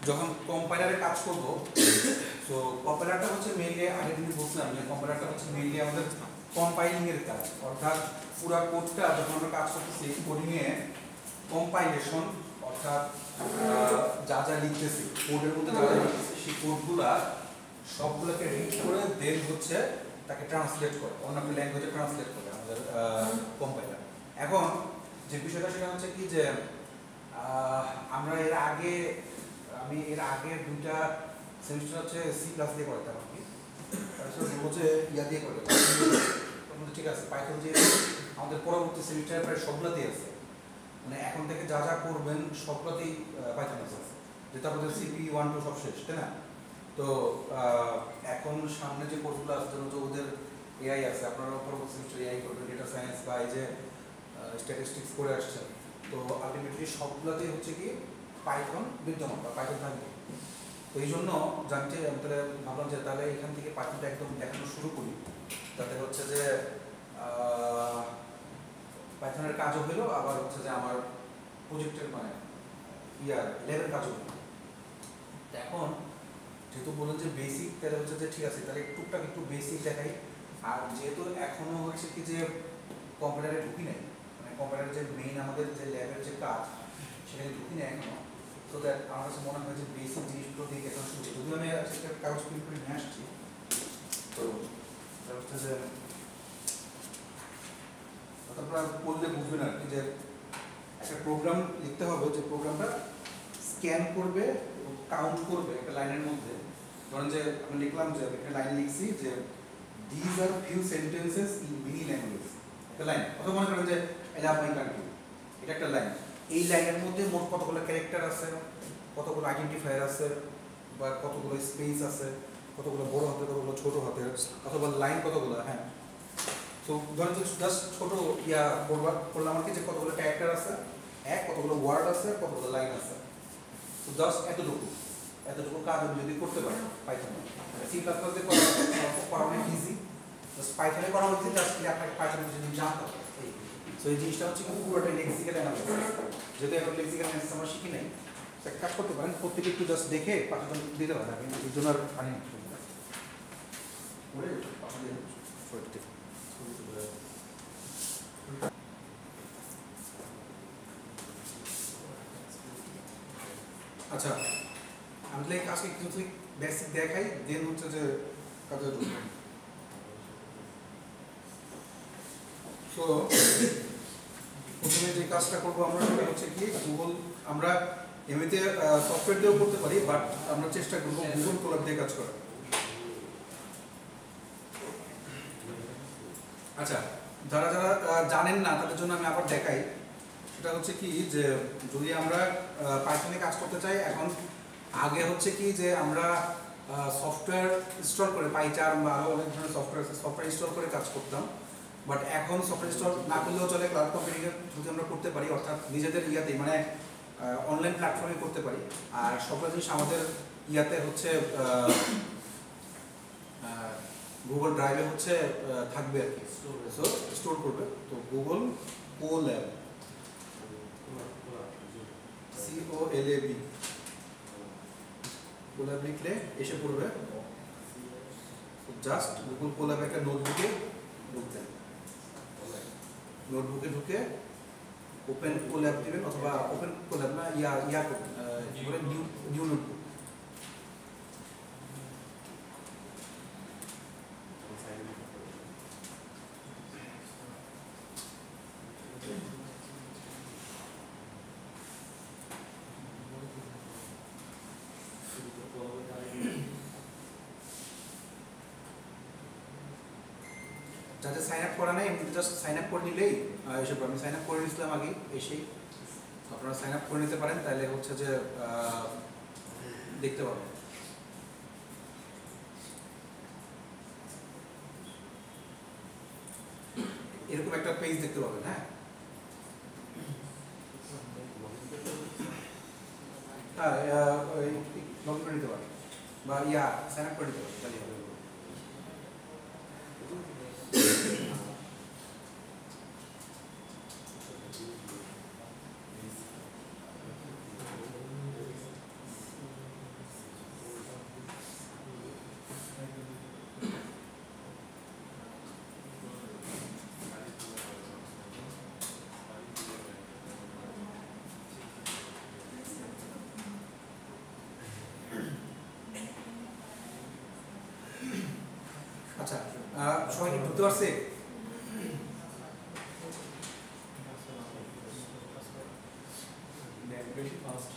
যখন কম্পাইলারে কাজ করব, তো কম্পাইলারটা হচ্ছে মেইনলি আগে দিন বলছিলাম যে কম্পাইলারটা হচ্ছে মেইনলি আমাদের কম্পাইলিং এর কাজ, অর্থাৎ পুরো কোডটা যখন আমরা কাজ করতেছি কোডিংয়ে কম্পাইলেশন, অর্থাৎ যা যা লিখতেছি কোডের মধ্যে যা যা লিখতেছি সেই কোডগুলা সবগুলোকে রিড করে দেন হচ্ছে তাকে ট্রান্সলেট করে অন্য একটা ল্যাঙ্গুয়েজে ট্রান্সলেট করে আমাদের কম্পাইলার। এখন যে বিষয়টা সেটা হচ্ছে কি যে আমরা আমি এর আগে দুইটা সেমিস্টার হচ্ছে সি প্লাস দিয়ে করতাম আর কি, তারপরে হচ্ছে ইয়া দিয়ে করতাম, ঠিক আছে পাইথন দিয়ে আমাদের পরবর্তী সেমিস্টারে প্রায় সবগুলোতেই আছে, মানে এখন থেকে যা যা করবেন সবগুলোতেই পাইথন আছে, যেটা আমাদের সিপি 1 2 সব শেষ, তাই না? তো এখন সামনে যে কোর্সগুলো আসছে তো ওদের এআই আছে, আপনারা পরবর্তী সেমিস্টার এআই করবেন, ডেটা সায়েন্স বা এই যে স্ট্যাটিস্টিক্স করে আসছেন, তো আলটিমেটলি সবগুলোতেই হচ্ছে কি পাইথন বিদ্যমান বা পাইথন থাকবে। তো এই জন্য জানতে আমি তাহলে ভাবলাম যে তাহলে এখান থেকে পাইথনটা একদম দেখানো শুরু করি, তাতে হচ্ছে যে পাইথনের কাজও হলো, আবার হচ্ছে যে আমার প্রজেক্টের মানে ল্যাবের কাজও হলো। এখন যেহেতু বললেন যে বেসিক, তাহলে হচ্ছে যে ঠিক আছে তাহলে টুকটাক একটু বেসিক দেখাই। আর যেহেতু এখনো হচ্ছে কি যে কম্পিউটারে ঢুকি নাই, মানে কম্পিউটারের যে মেইন আমাদের যে ল্যাবের যে কাজ সেখানে ঢুকি নাই এখনো, তো দ্যাট আমার কাছে মনে হয় যে বেসিক জিনিসগুলো দিয়ে এখন শুরু, যদিও আমি সেটা কাগজ প্রিন্ট করে নিয়ে আসছি। তো হচ্ছে যে আপনারা বললে বুঝবেন আর কি, যে একটা প্রোগ্রাম লিখতে হবে, যে প্রোগ্রামটা স্ক্যান করবে এবং কাউন্ট করবে একটা লাইনের মধ্যে। ধরেন যে আমি লিখলাম যে একটা লাইন লিখছি যে these are few sentences in many languages, একটা লাইন, অথবা মনে করেন যে I love my country, এটা একটা লাইন। এই লাইনের মধ্যে মোট কতগুলো ক্যারেক্টার আছে, কতগুলো আইডেন্টিফায়ার আছে, বা কতগুলো স্পেস আছে, কতগুলো বড় হাতের কতগুলো ছোট হাতের, অথবা লাইন কতগুলো, হ্যাঁ। তো ধরেন যে জাস্ট ছোট করলাম আর কি, যে কতগুলো ক্যারেক্টার আছে, কতগুলো ওয়ার্ড আছে, কতগুলো লাইন আছে, তো জাস্ট এতটুকু কাজ আমি যদি করতে পারি পাইথনে, সি প্লাস প্লাস দিয়ে করা অনেক ইজি, জাস্ট পাইথনে করা হচ্ছে জাস্ট কি আপনাকে পাইথনের যদি জানতে হবে। তো এই জিনিসটা হচ্ছে কিন্তু পুরোটাই লেক্সিক্যাল অ্যানালাইসিস, যেহেতু এখন লেক্সিক্যাল অ্যানালাইসিস আমরা শিখি নাই, একটা কাজ করতে পারেন, প্রত্যেকে একটু জাস্ট দেখে পাঠন দিতে পারেন, কিন্তু এই জন্য আর পানি আচ্ছা, আমি তাহলে আজকে কিছু বেসিক দেখাই, দেন হচ্ছে যে কাজে ঢুকবো। তো প্রথমে যে কাজটা করবো আমরা সেটা হচ্ছে কি গুগল, আমরা এমনিতে সফটওয়্যার দিয়েও করতে পারি, বাট আমরা চেষ্টা করবো গুগল কোলাব দিয়ে কাজ করার। আচ্ছা, যারা যারা জানেন না তাদের জন্য আমি আবার দেখাই, সেটা হচ্ছে কি যে যদি আমরা পাইথনে কাজ করতে চাই, এখন আগে হচ্ছে কি যে আমরা সফটওয়্যার ইনস্টল করে পাইচার্ম বা আরও অনেক ধরনের সফটওয়্যার ইনস্টল করে কাজ করতাম, বাট এখন সফটওয়্যার ইনস্টল না করলেও চলে, ক্লাউড কম্পিউটিংয়ে যদি আমরা করতে পারি, অর্থাৎ নিজেদের ইয়াতেই মানে অনলাইন প্ল্যাটফর্মে করতে পারি। আর সবগুলো জিনিস আমাদের ইয়াতে হচ্ছে গুগল ড্রাইভে হচ্ছে থাকবে আর কি, স্টোর করবে। তো গুগল কোল্যাব, COLAB, কোল্যাব লিখলে এসে পড়বে। জাস্ট গুগল কোল্যাব একটা নোটবুকে ঢুকতেন, নোটবুকে ঢুকে ওপেন কোল্যাব দিবেন, অথবা ওপেন কোল্যাব না ইয়া করবেন, কি বলে নিউ নোটবুক। যাদের সাইন আপ করা নাই এমনি জাস্ট সাইন আপ করে নিলেই এসব, আমি সাইন আপ করে নিয়েছিলাম আগে এসেই, আপনারা সাইন আপ করে নিতে পারেন, তাহলে হচ্ছে যে দেখতে পাবেন। এরকম একটা পেজ দেখতে পাবেন, হ্যাঁ। লগ ইন করে নিতে পারেন বা সাইন আপ করে নিতে পারেন, তাহলে হবে। সবাই কি বুঝতে পারছে? বেশি ফাস্ট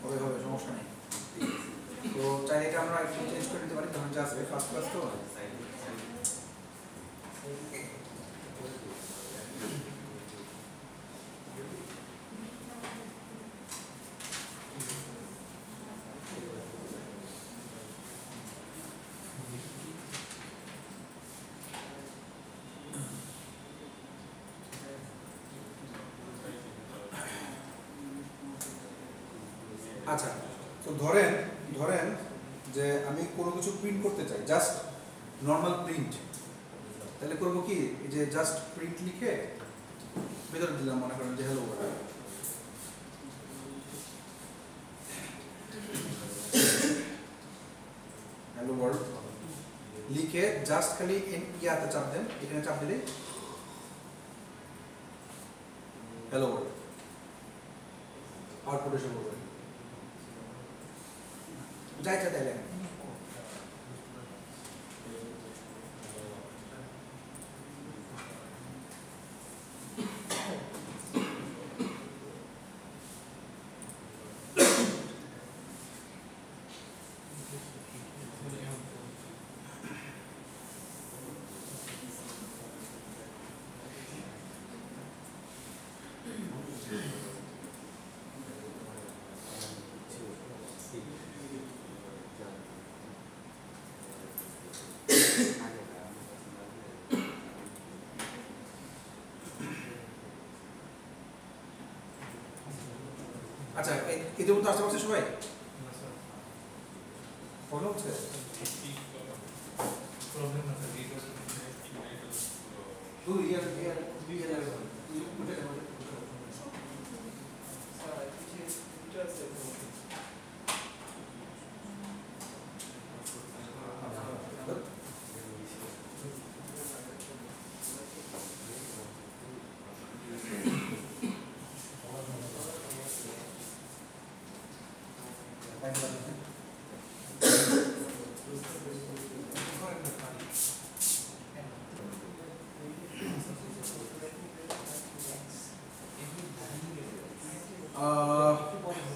হবে হবে, সমস্যা নেই। তো চাইলে এটা আমরা একটু চেঞ্জ করে নিতে পারি, তখন যা আসবে ফার্স্ট ক্লাস তো। আচ্ছা, তো ধরেন ধরেন যে আমি কোনো কিছু প্রিন্ট করতে চাই, জাস্ট নর্মাল প্রিন্ট, তাহলে করবো কি, এই যে জাস্ট প্রিন্ট লিখে ভেতরে দিলাম, মনে করেন যে হ্যালো ওয়ার্ল্ড, হ্যালো ওয়ার্ল্ড লিখে জাস্ট খালি ইয়াতে চাপ দেন, এখানে চাপ দিলে হ্যালো ওয়ার্ল্ড আউটপুট এসে পড়বে। যাই চাই তাই লেখেন। আচ্ছা, এদের মধ্যে আসতে পারছে সবাই? ফলো হচ্ছে?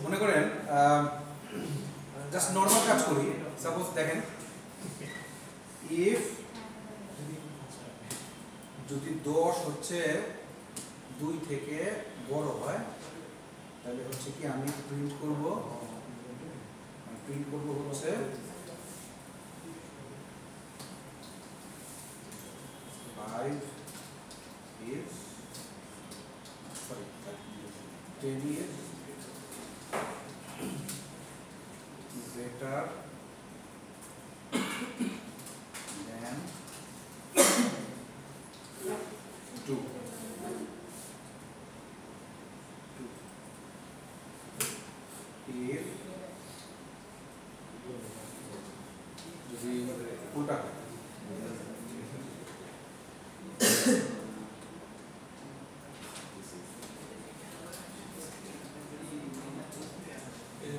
মনে করেন জাস্ট নর্মাল কাজ করি, সাপোজ দেখেন, ইফ যদি 10 হচ্ছে 2 থেকে বড় হয়, তাহলে হচ্ছে কি আমি প্রিন্ট করব হচ্ছে five is sorry 10 is greater than 2. If যদি উল্টা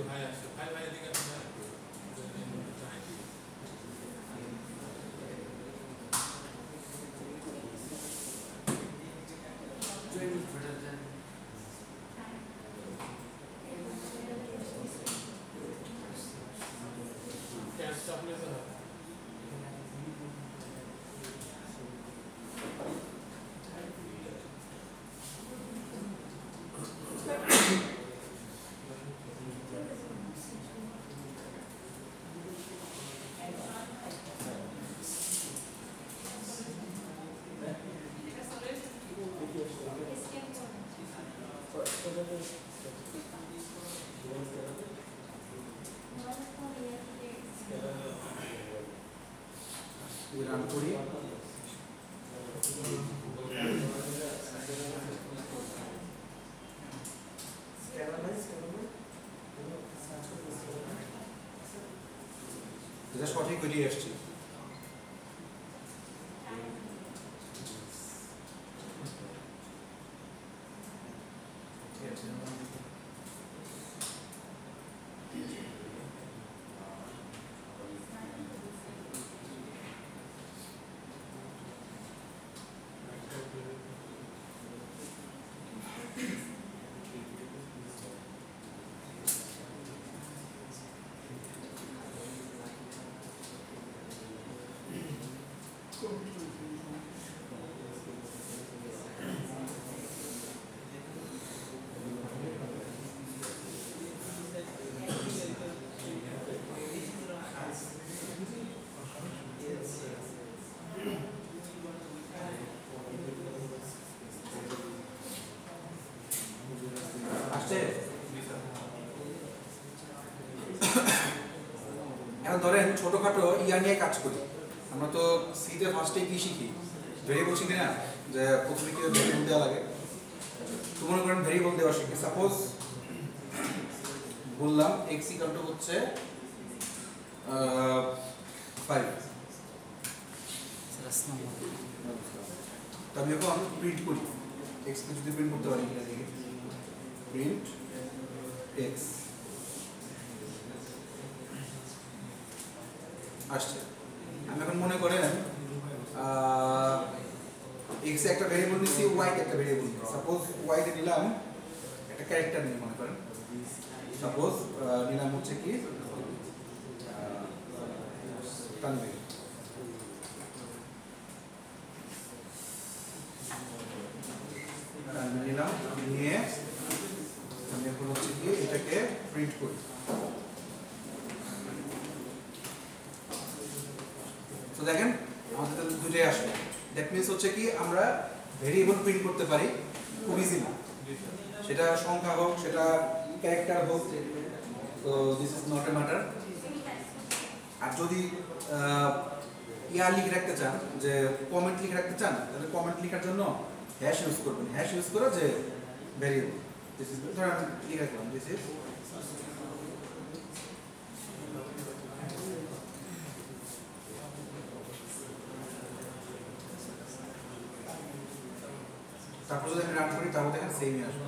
হয়, রান করি, এটা সঠিক বেরিয়ে আসছে। ধরেন ছোটখাটো ইয়া নিয়ে কাজ করি, আমরা তো সিতে ফার্স্টে কি শিখি, ভেরিয়েবল শিখি না, যে প্রথমে কি ভেরিয়েবল দেওয়া লাগে। তো মনে করেন ভেরিয়েবল দেওয়া শিখি, সাপোজ বললাম এক্স ইকুয়াল টু হচ্ছে 5। তো আমি এখন প্রিন্ট করি, এক্স কে যদি প্রিন্ট করতে পারি কিনা দেখি, প্রিন্ট এক্স আসছে। আমি এখন মনে করেন এক্স এ একটা ভেরিয়েবল নিচ্ছি, ওয়াই কে একটা ভেরিয়েবল নিচ্ছি। সাপোজ ওয়াই কে নিলাম একটা ক্যারেক্টার নিয়ে, মনে করেন সাপোজ নিলাম হচ্ছে কি তানভীর। নিলাম, নিয়ে আমি এখন হচ্ছে কি এটাকে প্রিন্ট করি। তো দেখেন আমাদের দুটোই আসবে। দ্যাট মিনস হচ্ছে কি আমরা ভেরিয়েবল প্রিন্ট করতে পারি খুব ইজিলি, সেটা সংখ্যা হোক, সেটা ক্যারেক্টার হোক। তো this is not a matter. আর যদি ইয়া লিখে রাখতে চান, যে কমেন্ট লিখে রাখতে চান, তাহলে কমেন্ট লেখার জন্য হ্যাশ ইউজ করবেন। হ্যাশ ইউজ করে যে ভেরিয়েবল দিস ইজ, ধরেন আমি লিখে রাখলাম দিস ইজ তারপর যদি আমি রান করি তাহলে দেখেন সেমই আসবে।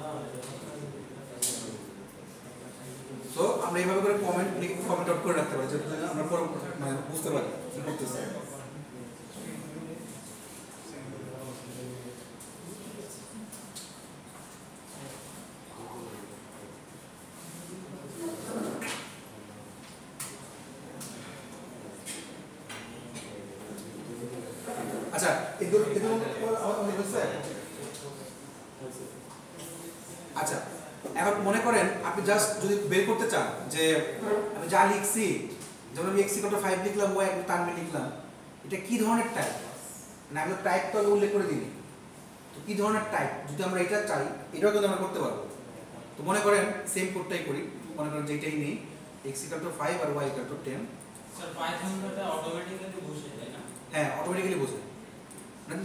তো আমরা এইভাবে করে কমেন্ট কমেন্ট আউট করে রাখতে পারি, যাতে আমরা পরে মানে বুঝতে পারি কি করতেছে। আচ্ছা এগুলো হয়েছে। আচ্ছা এখন মনে করেন আপনি জাস্ট যদি বের করতে চান যে আমি যা লিখছি, যেমন আমি x = 5 লিখলাম, y = তানভীর লিখলাম, এটা কি ধরনের টাইপ, মানে আমি টাইপ তো উল্লেখ করে দিই। তো কি ধরনের টাইপ যদি আমরা এটা চাই, এটাও কিন্তু আমরা করতে পারবো। তো মনে করেন সেম কোডটাই করি, মনে করেন যেটাই নেই x = 5 আর y = 10। স্যার পাইথনটা অটোমেটিক্যালি বোঝে তাই না? হ্যাঁ অটোমেটিক্যালি বোঝে,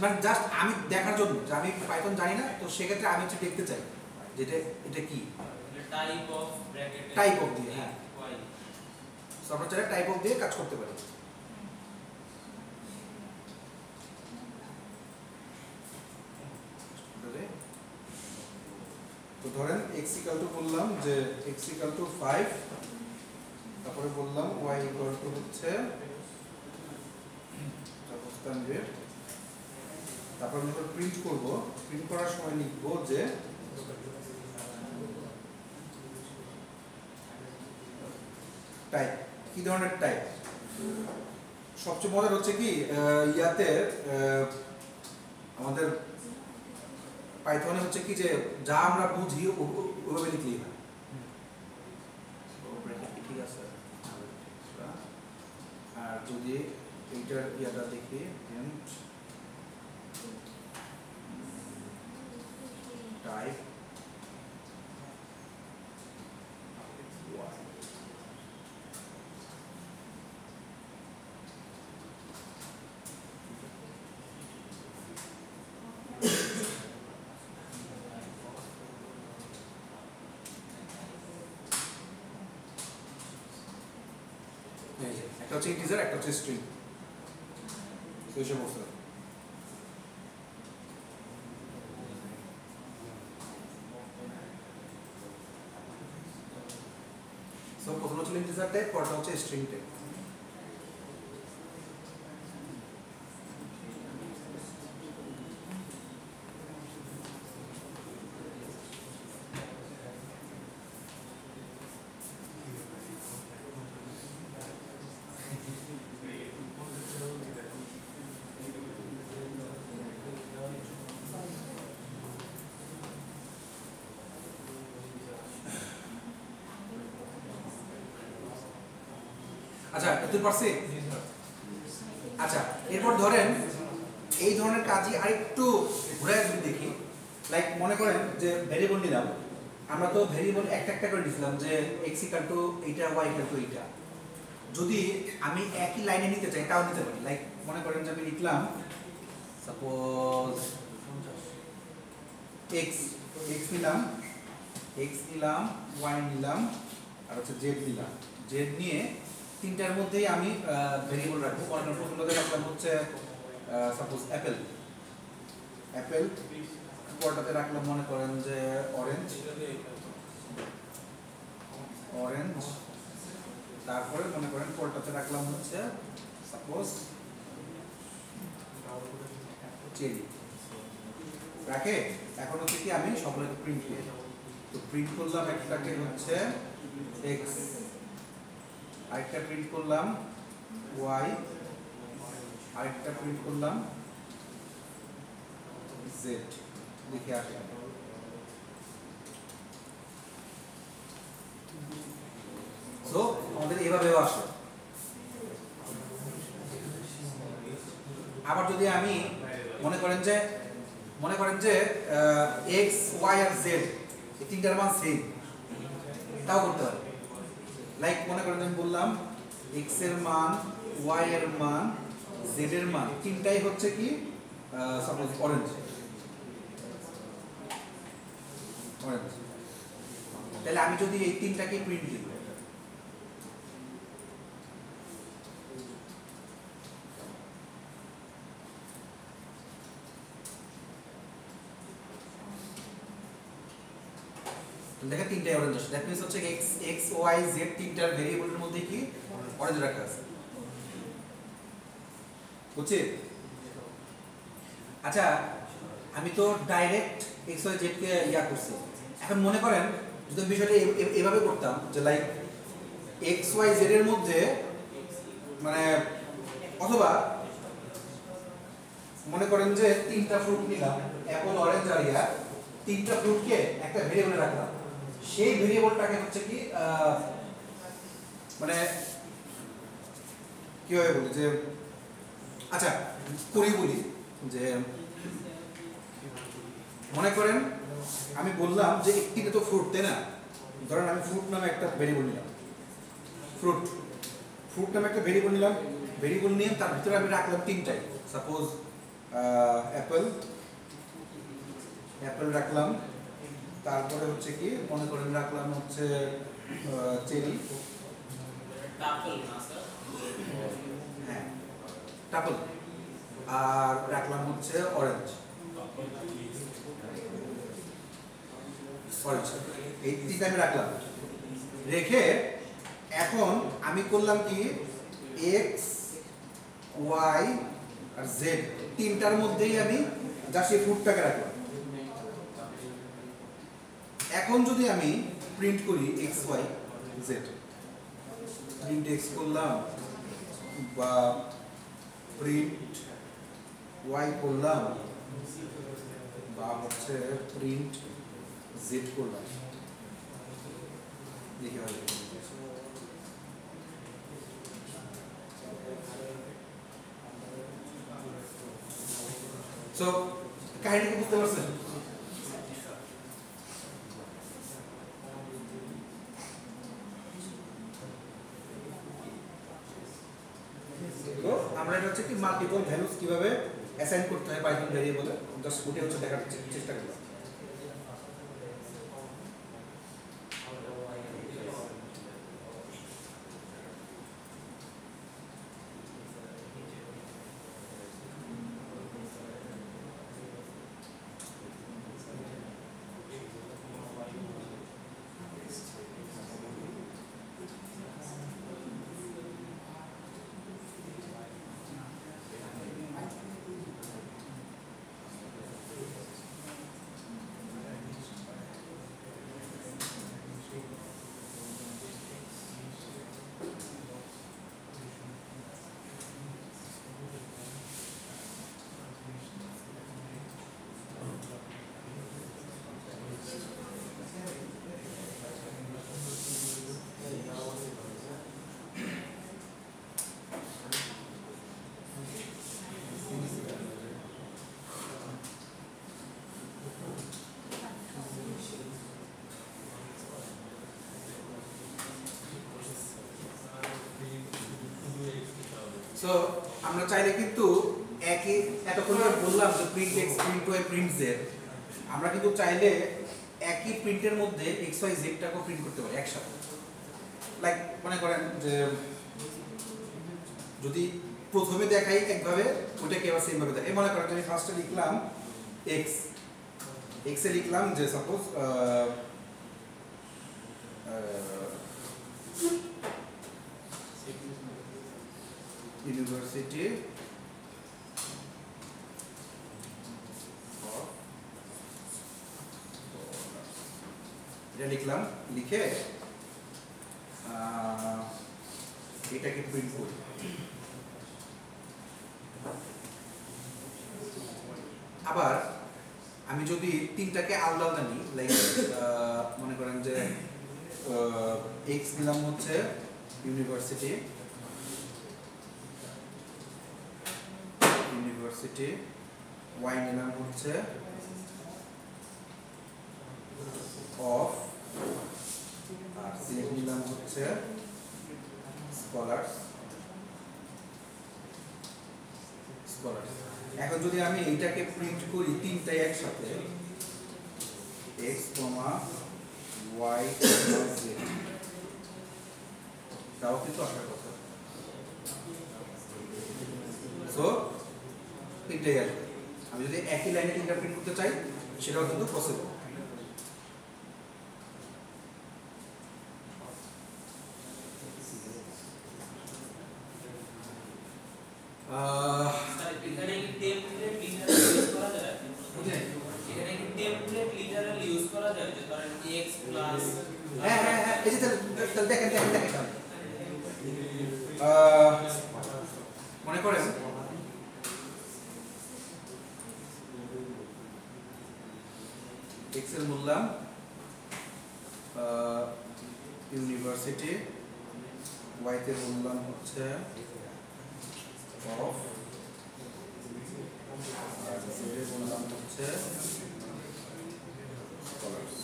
মানে জাস্ট আমি দেখার জন্য যে আমি পাইথন জানি না, তো সেক্ষেত্রে আমি হচ্ছে দেখতে চাই যেটা এটা কি type of bracket, type of দিয়ে, হ্যাঁ ওয়াই আমরা চাইলে টাইপ অফ দিয়ে কাজ করতে পারি। তো ধরেন x = বললাম যে x = 5, তারপরে বললাম y = হচ্ছে তানভীর। তারপর আমরা প্রিন্ট করব, প্রিন্ট করার সময় লিখব যে টাইপ, কি ধরনের টাইপ। সবচেয়ে মজার হচ্ছে কি ইয়াতে আমাদের পাইথনে হচ্ছে কি যে যা আমরা বুঝি ওভাবে লিখলেই হয়। ঠিক আছে, আর যদি এইটার ইয়াটা দেখি টাইপ একটা হচ্ছে ইন্টিজার, একটা হচ্ছে স্ট্রিং। তো এইসব বস্তু সব প্রথম হচ্ছে ইন্টিজার টাইপ, পরটা হচ্ছে স্ট্রিং টাইপ। আচ্ছা বুঝতে পারছি। আচ্ছা এরপর ধরেন এই ধরনের কাজই আরেকটু ঘুরে যদি দেখি, লাইক মনে করেন যে ভেরিয়েবল নিলাম, আমরা তো ভেরিয়েবল একটা একটা করে দিয়েছিলাম যে x = এইটা, y = এইটা। যদি আমি একই লাইনে নিতে চাই তাও নিতে পারি। লাইক মনে করেন যে আমি লিখলাম সাপোজ এক্স নিলাম, ওয়াই নিলাম, আর হচ্ছে জেড নিলাম। জেড নিয়ে তিনটার মধ্যেই আমি ভেরিয়েবল রাখবো। প্রথমটাতে রাখলাম হচ্ছে সাপোজ অ্যাপেল, পরটাতে রাখলাম মনে করেন যে অরেঞ্জ, তারপরে মনে করেন পরটাতে রাখলাম হচ্ছে সাপোজ চেরি। রাখে এখন হচ্ছে কি আমি সবগুলোকে প্রিন্ট করি। তো প্রিন্ট করলাম একটাকে হচ্ছে এক্স, আরেকটা প্রিন্ট করলাম ওয়াই, আরেকটা প্রিন্ট করলাম জেড। দেখে আসি সো আমাদের এভাবেও আসে। আবার যদি আমি মনে করেন যে এক্স ওয়াই আর জেড এই তিনটার মান সেম, তাও করতে পারি। লাইক মনে করেন আমি বললাম এক্স এর মান, ওয়াই এর মান, জেড এর মান তিনটাই হচ্ছে কি সাপোজ অরেঞ্জ, তাহলে আমি যদি এই তিনটাকে প্রিন্ট দিই, দেখেন তিনটাই অরেঞ্জ আসে। দ্যাট মিন্স হচ্ছে এক্স ওয়াই জেড তিনটার ভেরিয়েবলের মধ্যে কি অরেঞ্জ রাখা আছে, বুঝছি? আচ্ছা আমি তো ডাইরেক্ট এক্স ওয়াই জেড কে ইয়া করছি। এখন মনে করেন যদি বিষয়টা এভাবে করতাম যে লাইক এক্স ওয়াই জেড এর মধ্যে মানে, অথবা মনে করেন যে তিনটা ফ্রুট নিলাম অ্যাপল অরেঞ্জ আর ইয়া, তিনটা ফ্রুটকে একটা ভেরিয়েবলে রাখলাম। সেই ভেরিয়েবলটাকে হচ্ছে কি মানে কিভাবে বলি যে, আচ্ছা বলি যে মনে করেন আমি বললাম যে একটিতে তো ফ্রুট, তাই না? ধরেন আমি ফ্রুট নামে একটা ভেরিয়েবল নিলাম, ফ্রুট নামে একটা ভেরিয়েবল নিলাম। ভেরিয়েবল নিয়ে তার ভিতরে আমি রাখলাম তিনটাই, সাপোজ অ্যাপেল রাখলাম, তারপরে হচ্ছে কি মনে করেন রাখলাম হচ্ছে চেরি, হ্যাঁ টাপল, আর রাখলাম হচ্ছে অরেঞ্জ। এই তিনটা আমি রাখলাম। রেখে এখন আমি করলাম কি এক্স ওয়াই আর জেড তিনটার মধ্যেই আমি যা সেই ফ্রুটটাকে রাখলাম। এখন যদি আমি প্রিন্ট করি x y z, print x করলাম বা প্রিন্ট ওয়াই করলাম বা হচ্ছে প্রিন্ট জেড করলাম, দেখি হবে। সো কাহিনী বুঝতে পারছেন? আমরা এটা হচ্ছে কি মাল্টিপল ভ্যালুস কিভাবে অ্যাসাইন করতে হয় পাইথন ভেরিয়েবলে, জাস্ট ওটা হচ্ছে দেখার চেষ্টা করলাম। সো আমরা চাইলে কিন্তু একই এতক্ষণ ধরে বললাম যে print x print y print z, আমরা কিন্তু চাইলে একই প্রিন্টের মধ্যে এক্স ওয়াই জেডটাকেও প্রিন্ট করতে পারি একসাথে। লাইক মনে করেন যে যদি প্রথমে দেখাই একভাবে ওটাকে আবার সেম ভাবে দেখাই। মনে করেন আমি ফার্স্টে লিখলাম এক্স, এক্সে লিখলাম যে সাপোজ ইউনিভার্সিটি এটা লিখলাম, লিখে এটাকে প্রিন্ট করি। আবার আমি যদি তিনটাকে আলাদা আলাদা নিই, লাইক মনে করেন যে এক্স নিলাম হচ্ছে ইউনিভার্সিটি, ইউনিভার্সিটি, ওয়াই নিলাম হচ্ছে অফ, আর জেড নিলাম হচ্ছে স্কলার্স। এখন যদি আমি এইটাকে প্রিন্ট করি তিনটাই একসাথে, এক্স কমা ওয়াই কমা জেড, তাও কিন্তু আসার কথা। সো তিনটাই আসবে। আমি যদি একই লাইনে তিনটা প্রিন্ট করতে চাই সেটাও কিন্তু পসিবল। এখানে কি টেমপ্লেট লিটারাল ইউজ করা যায়? এখানে কি টেমপ্লেট লিটারাল ইউজ করা যায় যে ধরেন x প্লাস হ্যাঁ হ্যাঁ হ্যাঁ, এই যে তাহলে দেখেন মনে করেন x এর বললাম ইউনিভার্সিটি, y তে বললাম হচ্ছে অফ, আর z এ বললাম হচ্ছে স্কলার্স।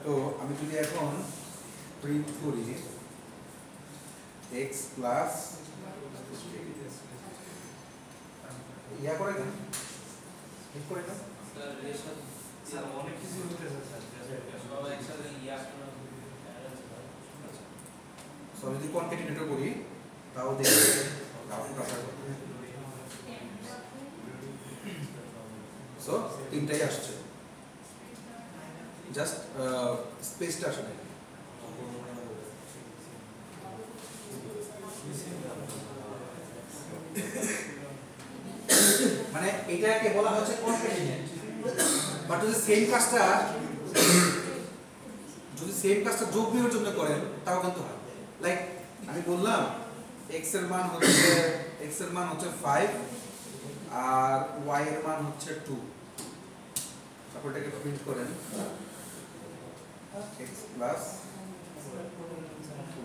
তো আমি যদি এখন প্রিন্ট করি x প্লাস ইয়া করে দেন, ঠিক করে দেন, স্যার অনেক কিছু হতে স্যার সব একসাথে ইয়া করা সো যদি কনকেটিনেটর করি তাও দেখি আউটপুট আসার কথা। সো তিনটাই আসছে, জাস্ট স্পেসটা আসলে মানে এটাকে বলা হচ্ছে কনকেটিনেট। বাট যদি সেম কাজটা যোগ বিয়োগের জন্য করেন তাও কিন্তু হয়। লাইক আমি বললাম x এর মান হচ্ছে 5 আর y এর মান হচ্ছে 2, তারপর এটাকে প্রিন্ট করেন x প্লাস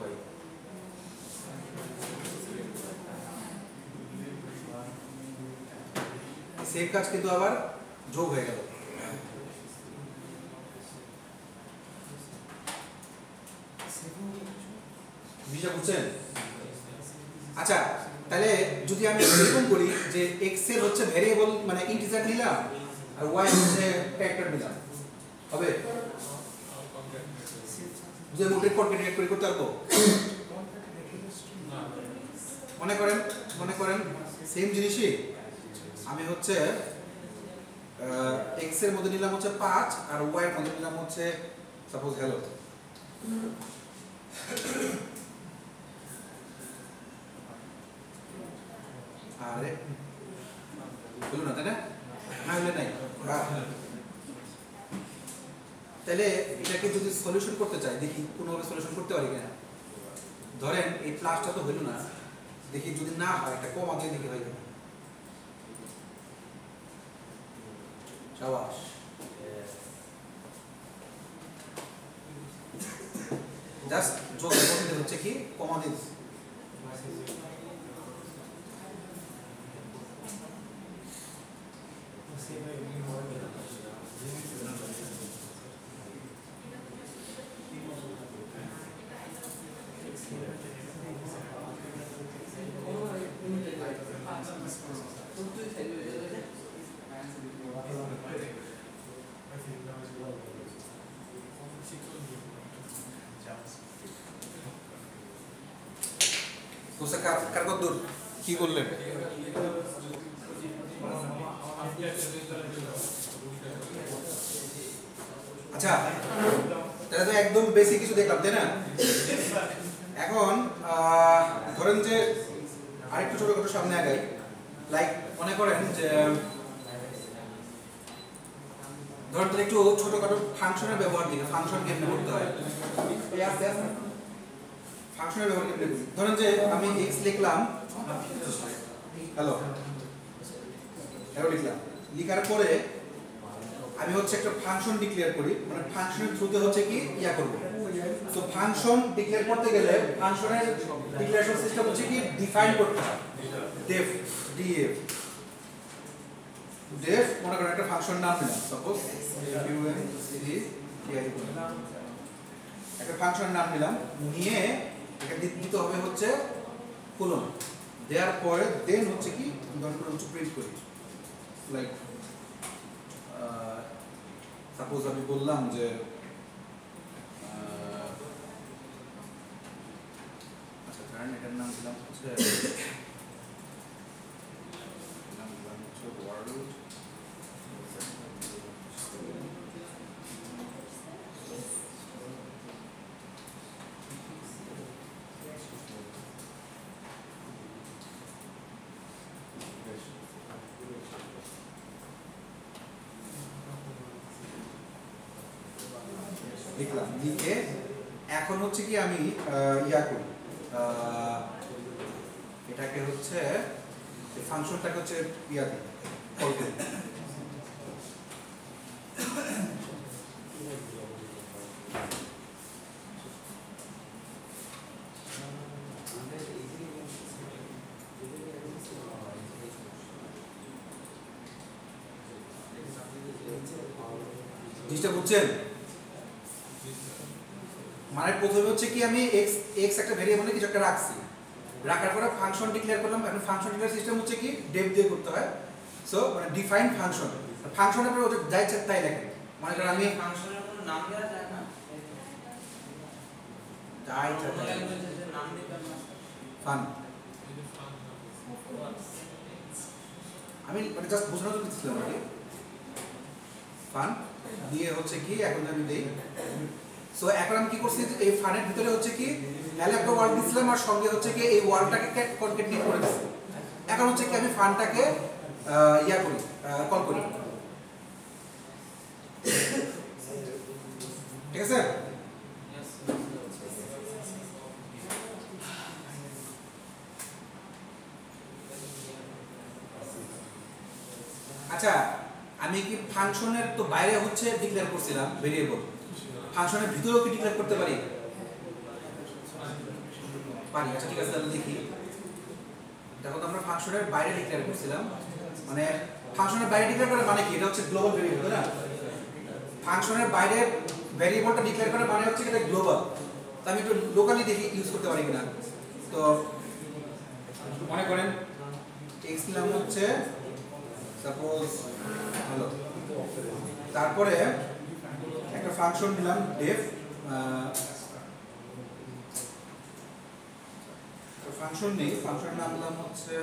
y। সেম কাজ কিন্তু আবার যোগ হয়ে গেল। বিষয় বুঝছেন? আচ্ছা, তাহলে যদি আমি এরকম করি যে x এর হচ্ছে ভেরিয়েবল মানে ইন্টিজার নিলাম আর y হচ্ছে ক্যারেক্টার নিলাম, হবে? যে মোটে কনকেটিনেট করে করতে পারবো? মনে করেন সেম জিনিসই আমি হচ্ছে x এর মধ্যে নিলাম হচ্ছে 5 আর y এর মধ্যে নিলাম হচ্ছে সাপোজ হ্যালো। আরে বলুন না, তাই না? না হলে নাই। তাহলে এটাকে যদি সলিউশন করতে চাই, দেখি কোনোভাবে সলিউশন করতে পারি কিনা। ধরেন এই প্লাসটা তো হইল না, দেখি যদি না হয় একটা কমা দিয়ে দেখি হয় কিনা। শাবাশ। জাস্ট যোগ করতে হচ্ছে কি কমা দিয়ে দিচ্ছি। তো সে কার কত দূর কি করলেন? আচ্ছা, তাহলে তো একদম বেসিক কিছু দেখলাম, তাই না? এখন ধরেন যে আরেকটু ছোটখাটো সামনে আগাই, লাইক মনে করেন যে ধরেন তো একটু ছোটখাটো ফাংশনের ব্যবহার দিকে, ফাংশন কেমনে করতে হয়, ফাংশনের ব্যবহার কেমনে করি। ধরেন যে আমি x লিখলাম, হ্যালো লিখলাম, লিখার পরে আমি হচ্ছে একটা ফাংশন ডিক্লেয়ার করি, মানে ফাংশনের থ্রুতে হচ্ছে কি ইয়া করব। তো ফাংশন ডিক্লেয়ার করতে গেলে ফাংশনের ডিক্লারেশন সিস্টেম হচ্ছে কি ডিফাইন করতে হয়, def df def মনে করেন একটা ফাংশন নাম নিলাম, সাপোজ একটা ফাংশন নাম নিলাম, নিয়ে এটা দিতে হবে হচ্ছে কোলন, দেওয়ার পরে দেন হচ্ছে কি ধরুন হচ্ছে প্রিন্ট করি, লাইক সাপোজ আমি বললাম যে আচ্ছা কারণ এটার নাম দিলাম হচ্ছে ওয়ার্ড, লিখলাম, লিখে এখন হচ্ছে কি আমি ইয়া করি, এটাকে হচ্ছে ফাংশনটাকে হচ্ছে ইয়া দিই, কল করি। জিনিসটা বুঝছেন? মানে প্রথমে হচ্ছে কি আমি x একটা ভেরিয়েবলে কিছু একটা রাখছি, রাখার পরে ফাংশন ডিক্লেয়ার করলাম। এখন ফাংশন ডিক্লেয়ার সিস্টেম হচ্ছে কি ডেফ দিয়ে করতে হয়, সো মানে ডিফাইন ফাংশন, ফাংশনের পরে ওটা যাই ইচ্ছা তাই লেখেন। মানে করেন আমি ফাংশনের কোনো নাম দেওয়া যায় না, যাই ইচ্ছা তাই ল্যাঙ্গুয়েজের নাম দিতে না, ফান, আমি মানে জাস্ট বোঝানোর জন্য দিচ্ছিলাম আর কি, ফান দিয়ে হচ্ছে কি এখন আমি দেই। সো এখন আমি কি করছি, এই ফানের ভিতরে হচ্ছে কি এল একটা ওয়ার্ড দিছিলাম আর সঙ্গে হচ্ছে কি এই ওয়ার্ডটাকে কনকেটনেট করে দিছি। এখন হচ্ছে কি আমি ফানটাকে ইয়া করি, কল করি, ঠিক আছে? আচ্ছা, আমি কি ফাংশনের তো বাইরে হচ্ছে ডিক্লেয়ার করছিলাম ভেরিয়েবল, ফাংশনের ভিতরেও কি ডিক্লেয়ার করতে পারি? পারি। আচ্ছা ঠিক আছে, তাহলে দেখি। দেখো তো আমরা ফাংশনের বাইরে ডিক্লেয়ার করছিলাম, মানে ফাংশনের বাইরে ডিক্লেয়ার করার মানে কি, এটা হচ্ছে গ্লোবাল ভেরিয়েবল, তাই না? ফাংশনের বাইরে ভেরিয়েবলটা ডিক্লেয়ার করার মানে হচ্ছে এটা গ্লোবাল। তো আমি একটু লোকালি দেখি ইউজ করতে পারি কিনা। তো মনে করেন x নাম হচ্ছে সাপোজ হ্যালো, তারপরে একটা ফাংশন নিলাম def, ফাংশন নেই, ফাংশন নাম দিলাম হচ্ছে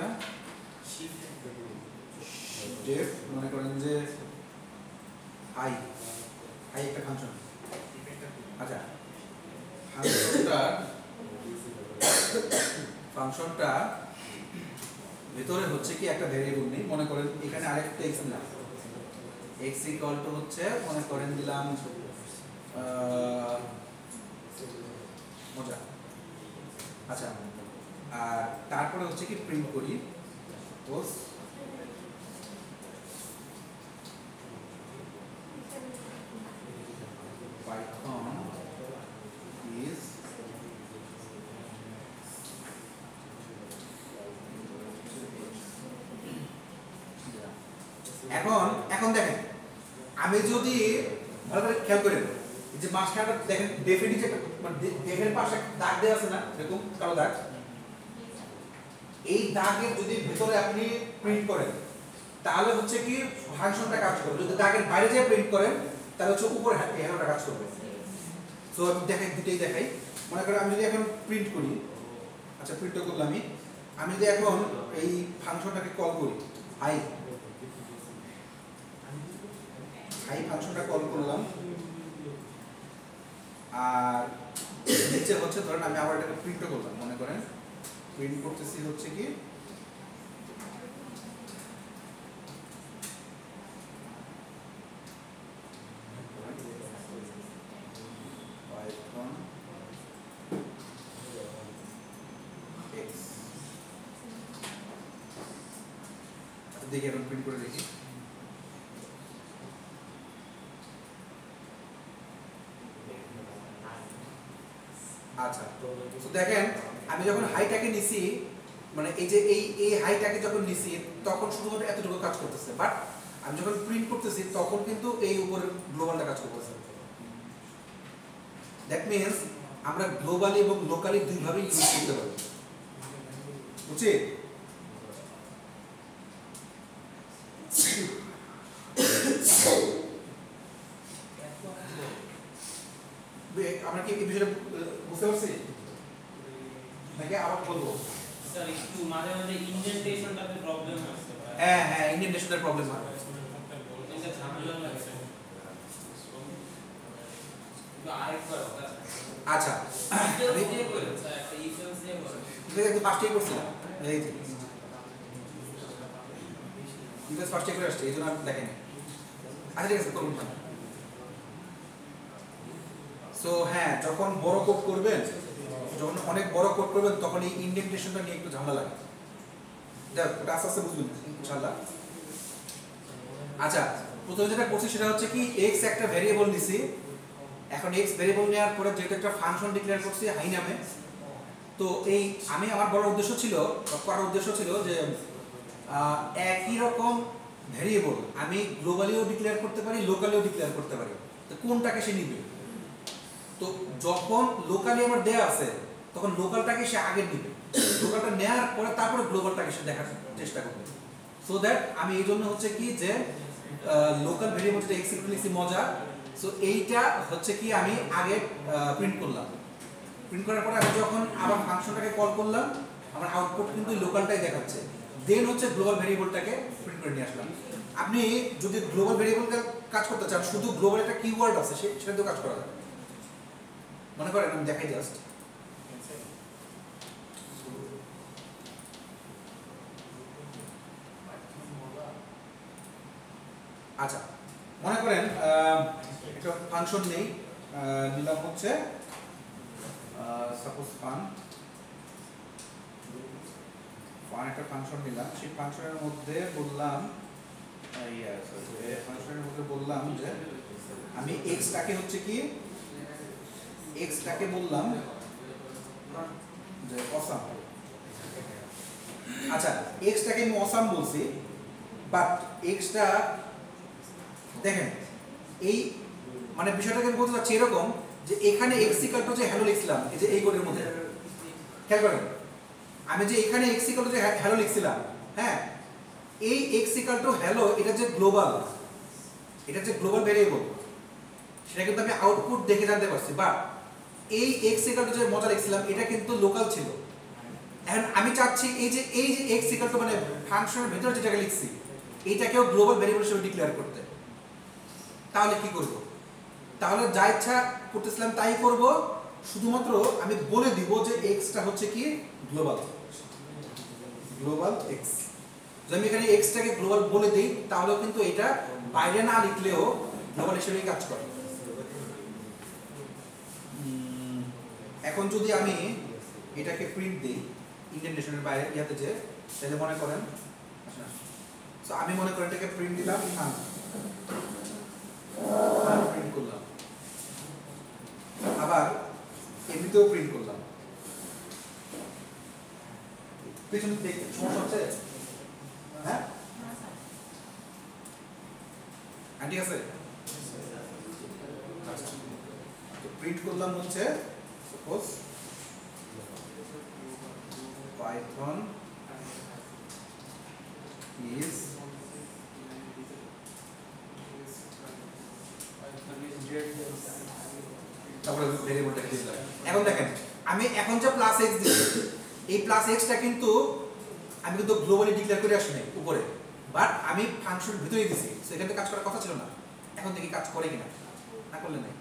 def, মনে করেন যে হাই হাই একটা ফাংশন। আচ্ছা, ফাংশনটা ভেতরে হচ্ছে কি একটা ভেরিয়েবল নেই, মনে করেন এখানে আরেকটা x নিলাম, x ইকুয়াল টু হচ্ছে মনে করেন দিলাম মজা। আচ্ছা, আর তারপরে হচ্ছে কি প্রিন্ট করি পোস পাইথন ইজ এখন দেখেন, আমি যদি ভালো করে খেয়াল করেন যে মাঝখানে দেখেন ডেফিনিট একটা মানে ডেফের পাশে দাগ দেওয়া আছে না, এরকম কালো দাগ, এই দাগের যদি ভিতরে আপনি প্রিন্ট করেন তাহলে হচ্ছে কি ফাংশনটা কাজ করবে, যদি দাগের বাইরে যেয়ে প্রিন্ট করেন তাহলে হচ্ছে উপরে হ্যালোটা কাজ করবে। তো আমি দেখাই, দুটোই দেখাই। মনে করেন আমি যদি এখন প্রিন্ট করি, আচ্ছা প্রিন্ট করলাম আমি যদি এখন এই ফাংশনটাকে কল করি হাই ফাংশনটা কল করলাম আর নিচে হচ্ছে ধরেন আমি আবার এটাকে প্রিন্ট করলাম, মনে করেন প্রিন্ট করতেছি হচ্ছে কি দেখি এখন প্রিন্ট করে দেখি। আচ্ছা তো দেখেন আমি যখন হাইটাকে নিছি মানে এই যে এই হাইটাকে যখন নিছি তখন শুধুমাত্র এতটুকু কাজ করতেছে, বাট আমি যখন প্রিন্ট করতেছি তখন কিন্তু এই উপরের গ্লোবালটা কাজ করতেছে। দ্যাট মিনস আমরা গ্লোবালি এবং লোকালি দুইভাবে ইউজ করতে পারি, বুঝছি? আমরা কি এই বিষয়টা বুঝতে পারছি নাকি আবার বলবো? স্যার একটু মাঝে মাঝে ইনডেন্টেশনটাতে প্রবলেম আসছে। হ্যাঁ ইনডেন্টেশনের প্রবলেম হয়। এটা ঝামেলা লাগছে। তো আরেকবার আচ্ছা ডিটেইলস দিয়ে করেন স্যার, একটা ইফেলস দিয়ে করেন। এটা একটু ফাস্টই করছিলাম, এই যে ইফেলস ফাস্টই করে আসছে, এই জন্য আমি দেখেনি। আচ্ছা ঠিক আছে করুন না। সো হ্যাঁ যখন বড় কোড করবেন, যখন অনেক বড় কোড করবেন তখন এই ইনডেন্টেশনটা নিয়ে একটু ঝামেলা লাগে। দেখ ওটা আস্তে আস্তে বুঝবেন ইনশাআল্লাহ। আচ্ছা প্রথমে যেটা করছি সেটা হচ্ছে কি x একটা ভেরিয়েবল নিছি, এখন x ভেরিয়েবল নেওয়ার পরে যেহেতু একটা ফাংশন ডিক্লেয়ার করছি হাই নামে, তো এই আমি আমার বড় উদ্দেশ্য ছিল করার উদ্দেশ্য ছিল যে একই রকম ভেরিয়েবল আমি গ্লোবালিও ডিক্লেয়ার করতে পারি লোকালিও ডিক্লেয়ার করতে পারি, তো কোনটাকে সে নিবে। তো যখন লোকালি আমার দেয়া আছে তখন লোকালটাকে সে আগে নিবে, লোকালটা নেওয়ার পরে তারপরে গ্লোবালটাকে সে দেখার চেষ্টা করবে। সো দ্যাট আমি এই জন্য হচ্ছে কি যে লোকাল ভেরিয়েবল যেটা এক্স লিখছি মজা, সো এইটা হচ্ছে কি আমি আগে প্রিন্ট করলাম, প্রিন্ট করার পরে আমি যখন আবার ফাংশনটাকে কল করলাম আমার আউটপুট কিন্তু লোকালটাই দেখাচ্ছে, দেন হচ্ছে গ্লোবাল ভেরিয়েবলটাকে প্রিন্ট করে নিয়ে আসলাম। আপনি যদি গ্লোবাল ভেরিয়েবলকে কাজ করতে চান শুধু গ্লোবাল একটা কিওয়ার্ড আছে সেটা দিয়ে কাজ করা যায়। মনে করেন আমি দেখাই জাস্ট, আচ্ছা মনে করেন একটা ফাংশন নেই, নিলাম হচ্ছে সাপোজ ফান একটা ফাংশন নিলাম, সেই ফাংশনের মধ্যে বললাম যে আমি এক্সটাকে হচ্ছে কি এক্সটাকে বললাম যে অসাম। আচ্ছা এক্সটাকে আমি অসাম বলছি, বাট এক্সটা দেখেন এই মানে বিষয়টাকে আমি বলতে চাচ্ছি এরকম যে এখানে এক্স ইকুয়াল টু যে হ্যালো লিখছিলাম এই যে এই কোডের মধ্যে খেয়াল করেন, আমি যে এখানে এক্স ইকুয়াল টু যে হ্যালো লিখছিলাম, হ্যাঁ এই এক্স ইকুয়াল টু হ্যালো এটা যে গ্লোবাল ভেরিয়েবল সেটা কিন্তু আমি আউটপুট দেখে জানতে পারছি, বাট এই এক্স ইকুয়াল টু যে মজা লিখছিলাম এটা কিন্তু লোকাল ছিল। এখন আমি চাচ্ছি এই যে এক্স ইকুয়াল টু মানে ফাংশনের ভিতরে যেটাকে লিখছি এইটাকেও গ্লোবাল ভেরিয়েবল হিসেবে ডিক্লেয়ার করতে, তাহলে কি করব? তাহলে যা ইচ্ছা করতেছিলাম তাই করব, শুধুমাত্র আমি বলে দিব যে এক্সটা হচ্ছে কি গ্লোবাল এক্স। যদি আমি এখানে এক্সটাকে গ্লোবাল বলে দিই তাহলে কিন্তু এটা বাইরে না লিখলেও গ্লোবাল হিসেবেই কাজ করে। এখন যদি আমি এটাকে প্রিন্ট দিই ইন্ডেন্টেশনের বাইরে ইয়াতে যে তাহলে মনে করেন সো আমি মনে করেন এটাকে প্রিন্ট দিলাম প্রিন্ট করলাম, আবার এমনিতেও প্রিন্ট করলাম, পিছনে দেখতে সমস্যা হচ্ছে? হ্যাঁ ঠিক আছে। প্রিন্ট করলাম হচ্ছে সাপোজ পাইথন ইজ তারপরে ভেরিয়েবলটা দিলাম। এখন দেখেন আমি এখন যে প্লাস এক্স দিচ্ছি এই প্লাস এক্সটা কিন্তু আমি কিন্তু গ্লোবালি ডিক্লেয়ার করে আসি নাই উপরে, বাট আমি ফাংশন ভিতরেই দিছি, সো এখান থেকে কাজ করার কথা ছিল না। এখন দেখি কাজ করে কিনা, না করলে নাই।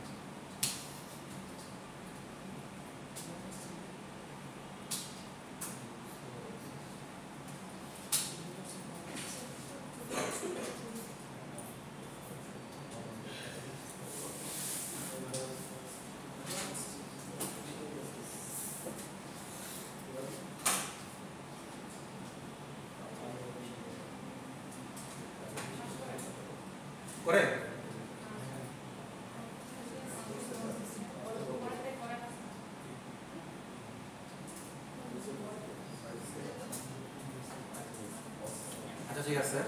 করে আচ্ছা ঠিক আছে,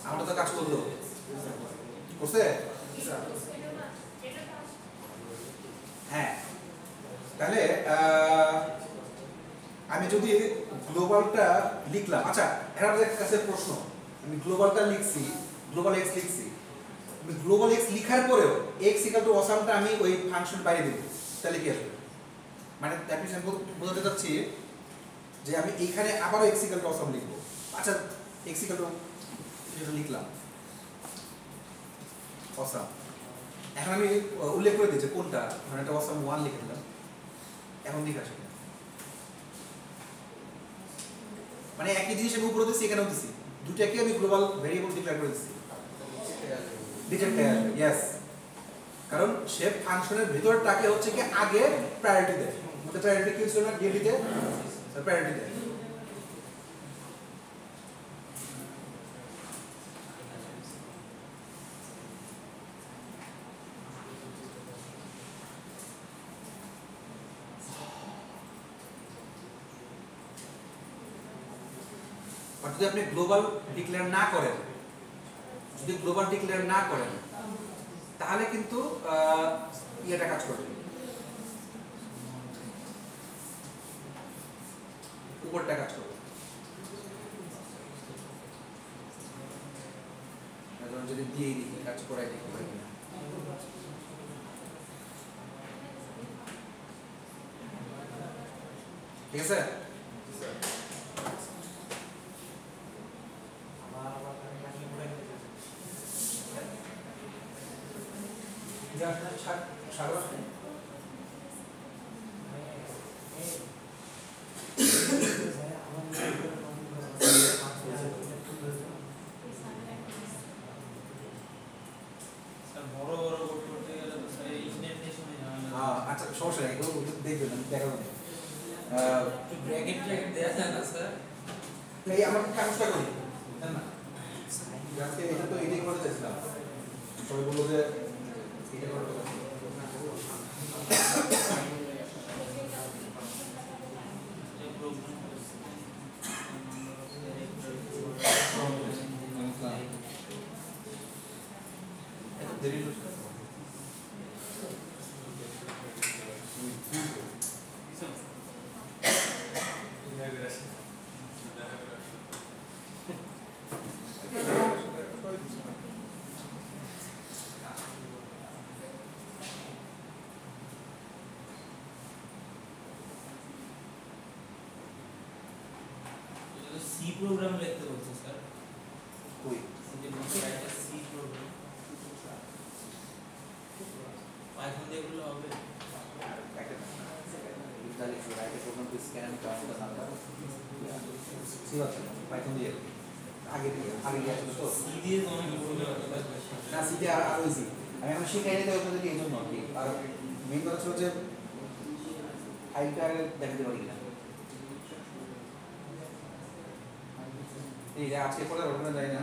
আমরা তো কাজ করলো, করছে? হ্যাঁ, তাহলে আমি যদি গ্লোবালটা লিখলাম, আচ্ছা এটা আমাদের কাছে প্রশ্ন, আমি গ্লোবালটা লিখছি, গ্লোবাল এক্স লিখছি, আমি গ্লোবাল এক্স লিখার পরেও এক্স ইকুয়াল টু অসামটা আমি ওই ফাংশন বাইরে দেব, তাহলে কি আসবে? মানে দ্যাট মিনস আমি বোঝাতে চাচ্ছি যে আমি এইখানে আবারও এক্স ইকুয়াল টু অসাম লিখবো। আচ্ছা এক্স ইকুয়াল টু যেটা লিখলাম অসাম, এখন আমি উল্লেখ করে দিচ্ছি কোনটা, মানে একটা অসাম 1 লিখে দিলাম, এখন ঠিক আছে, মানে একই জিনিস আমি উপরে দিচ্ছি এখানেও দিচ্ছি, দুটাকে আমি গ্লোবাল ভেরিয়েবল ডিক্লেয়ার করে দিচ্ছি, রিজেক্ট হয়ে আসবে, ইয়েস, কারণ সে ফাংশনের ভিতরটাকে হচ্ছে কি আগে প্রায়োরিটি দেয়, আমাদের প্রায়োরিটি কি ছিল না ডিএলটিতে, প্রায়োরিটি দেয়। আর যদি আপনি গ্লোবাল ডিক্লেয়ার না করেন, যদি গ্লোবাল ডিক্লেয়ার না করেন তাহলে কিন্তু ইয়েটা কাজ করবে, উপরটা কাজ করবে। যদি দিয়ে দিই কাজ করাই দিই ঠিক আছে। আচ্ছা সমস্যা নেই, দেখবেন দেখাবো, ব্র্যাকেট দেয়া যায় না স্যার? এই আমরা কাগজটা করি না, আজকে এটা তো এটাই করতে চাইছিলাম, সবাই বললো যে এটা করতে সি প্রোগ্রাম লিখতে বলছে স্যার, কই যে বলছে একটা সি প্রোগ্রাম পাইথন দিয়ে করলে হবে? পাইথন দিয়ে আগে দিয়ে আসবে তো, সি দিয়ে তো অনেক করলে হবে না সি দিয়ে আর ইজি, আমি এখন শিখাই নিতে আপনাদেরকে এই জন্য কি, আর মেইন কথা ছিল যে ফাইলটা দেখাতে পারি না, এই যে আজকে পরে ঘটনা যায় না।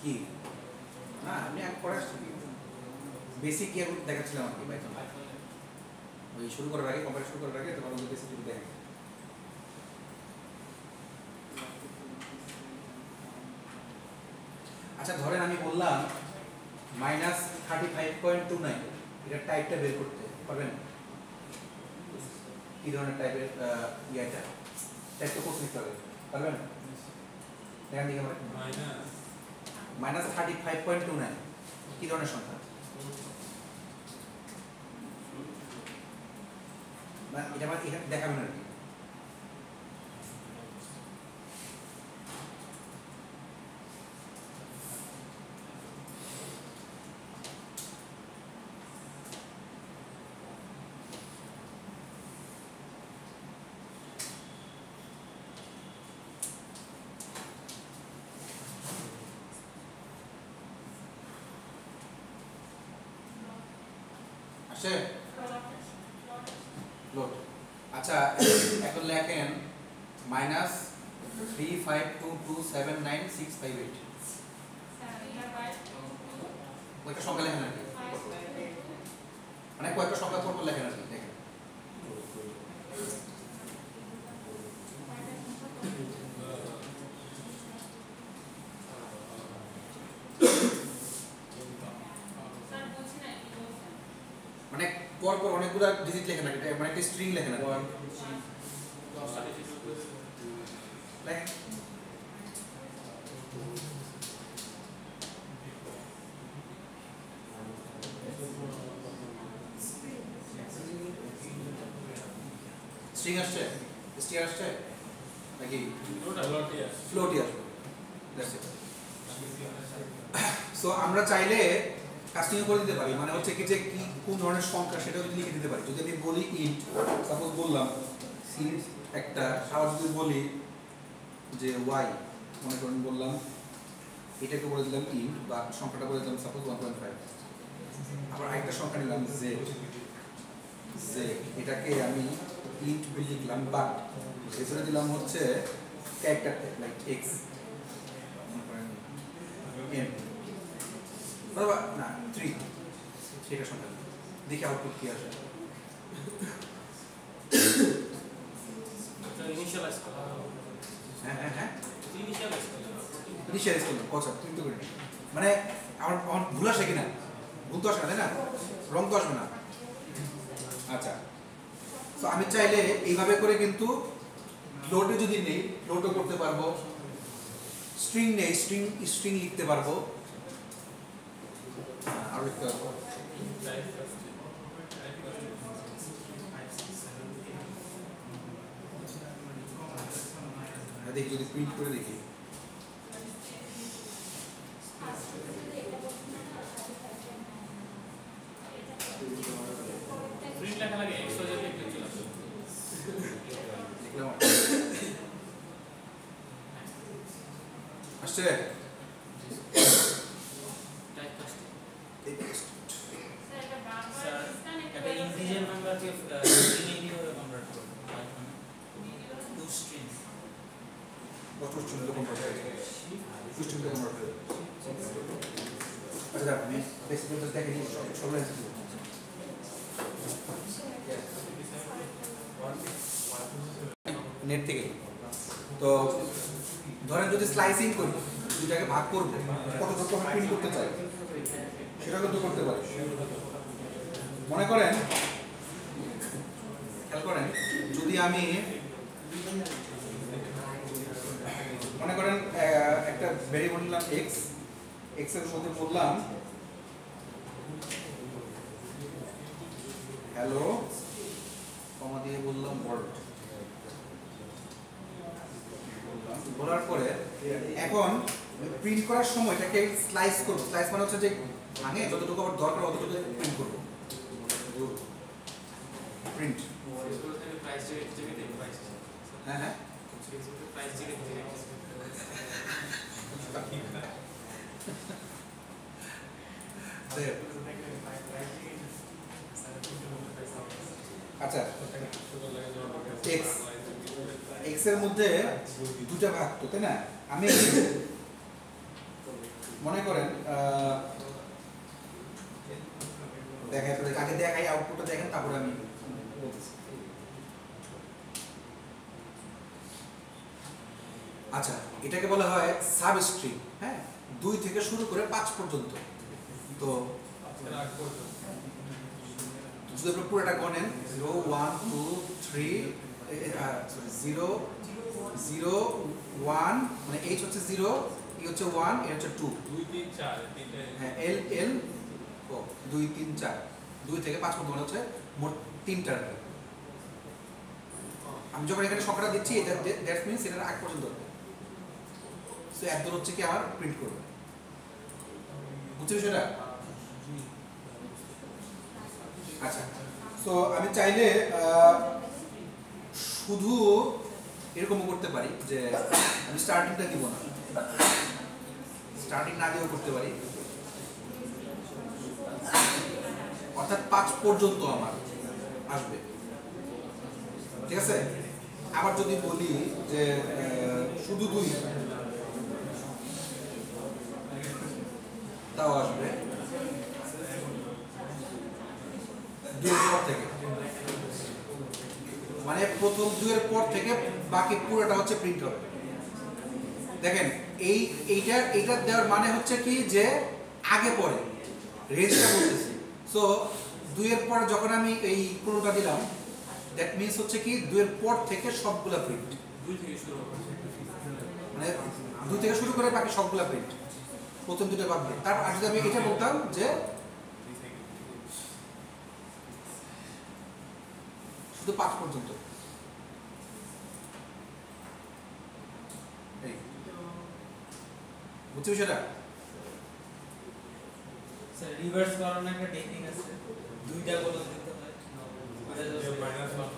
কি না আমি এক পড়ে আসছি বেসিক কি দেখাচ্ছিলাম আর কি পাইথন ওই শুরু করার আগে কম্পাইল শুরু করার আগে তোমার বেসিক যদি দেখেন আচ্ছা ধরেন আমি বললাম -35.29 এটা টাইপটা বের করতে পারবেন কি ধরনের টাইপের ইয়াটা টাইপটা করতে দিতে হবে পারবেন দেখেন দিকে -35.29 কি ধরনের সংখ্যা এটা মানে এখানে দেখাবেন আর কি আসে লোড আচ্ছা এখন লেখেন -3522799658 কয়টা সংখ্যা লেখেন আর কি মানে কয়টা সংখ্যা পর লেখেন আর কি দেখেন মানে পর পর অনেকগুলো ডিজিট লেখেন আর কি মানে একটা স্ট্রিং লেখেন আর লেখেন স্ট্রিং আসছে স্ট্রিং আসছে নাকি ফ্লোট ইয়ার সো আমরা চাইলে কাস্টিং করে দিতে পারি মানে হচ্ছে কি যে কি কোন ধরনের সংখ্যা সেটা যদি লিখে দিতে পারি যদি আমি বলি ইন্ট সাপোজ বললাম ইন্ট একটা আবার যদি বলি যে ওয়াই মনে করেন বললাম এটাকে বলে দিলাম ইন্ট বা সংখ্যাটা বলে দিলাম সাপোজ 1.5 আবার আরেকটা সংখ্যা নিলাম জেড জেড এটাকে আমি ইন্ট বলে লিখলাম বাট এখানে দিলাম হচ্ছে ক্যারেক্টার লাইক এক্স এম না 3 সেটা সংখ্যা দেখি আউটপুট কি আসে হ্যাঁ হ্যাঁ হ্যাঁ ইনিশিয়ালাইজ করলাম কথা তুমি তো করি মানে আমার ভুল আসে কিনা ভুল তো আসে না তাই না রং তো আসবে না আচ্ছা তো আমি চাইলে এইভাবে করে কিন্তু ফ্লোটে যদি নেই ফ্লোটও করতে পারবো স্ট্রিং নেই স্ট্রিং লিখতে পারবো আর লিখতে পারবো দেখি যদি প্রিন্ট করে দেখি প্রিন্ট লেখা লাগে এক্সট্রা যে লিখতে চলে আসে দেখলাম আসছে টাইপ কাস্ট এই টেক্সট স্যার একটা ইন্টিজার নাম্বারকে স্ট্রিং এ কিভাবে কনভার্ট করব টু স্ট্রিং কত স্টুডেন্ট কনভার্ট করে স্টুডেন্ট কনভার্ট করে আচ্ছা আমি বেসিক্যালি তো দেখি সব লাইন নেট থেকে তো ধরেন যদি স্লাইসিং করি দুটাকে ভাগ করব কত কত প্রিন্ট করতে চাই সেটা কিন্তু করতে পারি মনে করেন খেয়াল করেন যদি আমি মনে করেন একটা ভেরিয়েবল নিলাম এক্স এক্স এর মধ্যে বললাম হ্যালো কমা দিয়ে বললাম ওয়ার্ল্ড বলার পরে এখন প্রিন্ট করার সময় এটাকে স্লাইস করব স্লাইস মানে হচ্ছে যে ভাঙে যতটুকু আমার দরকার ততটুকু প্রিন্ট করব প্রিন্ট হ্যাঁ হ্যাঁ আচ্ছা এক্স এক্স এর মধ্যে দুটো ভাগ তো তাই না আমি মনে করেন আগে দেখাই আউটপুটটা দেখেন তারপরে আমি বলতেছি। আচ্ছা, এটাকে বলা হয় সাবস্ট্রিং। হ্যাঁ, 2 থেকে শুরু করে 5 পর্যন্ত। তো যদি আপনি পুরোটা গণেন 0 1 2 3 0 0 1 মানে h হচ্ছে 0, e হচ্ছে 1, a হচ্ছে 2 2 3 4 তিনটে। হ্যাঁ, l l ও 2 3 4 2 থেকে 5 পর্যন্ত হচ্ছে মোট 3টা। আমি যখন এখানে সংখ্যাটা দিচ্ছি দ্যাট মিন্স এটার আগ পর্যন্ত। সো একদম হচ্ছে কি আমার প্রিন্ট করবে। বুঝছো সেটা? আচ্ছা, সো আমি চাইলে শুধু এরকমও করতে পারি যে আমি স্টার্টিংটা দিব না, স্টার্টিং না দিয়েও করতে পারি, অর্থাৎ 5 পর্যন্ত আমার আসবে। ঠিক আছে? আবার যদি বলি যে শুধু 2 তাও আসবে 2 এর পর থেকে, মানে প্রথম 2 এর পর থেকে বাকি পুরোটা হচ্ছে প্রিন্ট হবে। দেখেন এইটা দেওয়ার মানে হচ্ছে কি যে আগে পরে রেঞ্জটা বলতেছি। সো 2 এর পর যখন আমি এই পুরোটা দিলাম দ্যাট মিন্স হচ্ছে কি 2 এর পর থেকে সবগুলা প্রিন্ট, 2 থেকে শুরু হবে, মানে 2 থেকে শুরু করে বাকি সবগুলা প্রিন্ট, প্রথম 2টা বাদ দিয়ে। তারপর যদি আমি এটা বলতাম যে শুধু 5 পর্যন্ত, বুঝছো সেটা? স্যার রিভার্স করার একটা টেকনিক আছে, 2টা কলম দিতে হয়, মাইনাস 1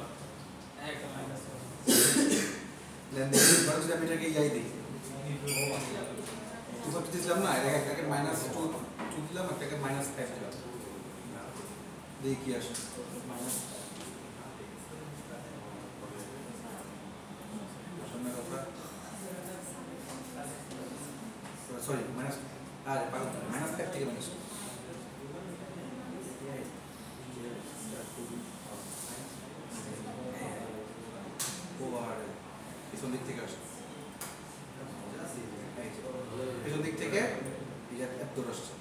একটা মাইনাস 1 দেন দেখি যদি আমি এটাকে ইয়াই দিই 2 দিলাম না, এটাকে মাইনাস 2 দিলাম, এটাকে মাইনাস 5 দিলাম, দেখি কি আসে। সরি মাইনাস, আরে পাগল, মাইনাস 5 থেকে মাইনাস ওভার পিছন দিক থেকে আসে, পিছন দিক থেকে এই এত দূর আসছে।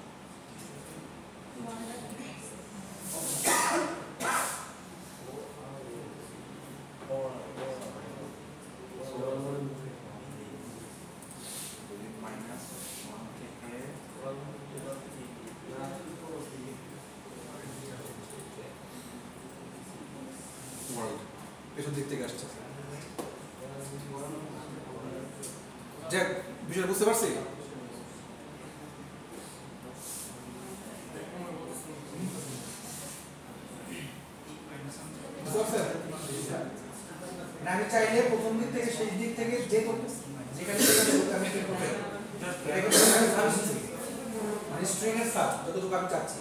পেছন দিক থেকে আসছে। যাক, বিষয়টা বুঝতে পারছি? আমি চাইলে প্রথম দিক থেকে শেষ দিক থেকে যেখানে আমি কি করব, মানে স্ট্রিং এর সাথ যতটুকু আমি চাচ্ছি।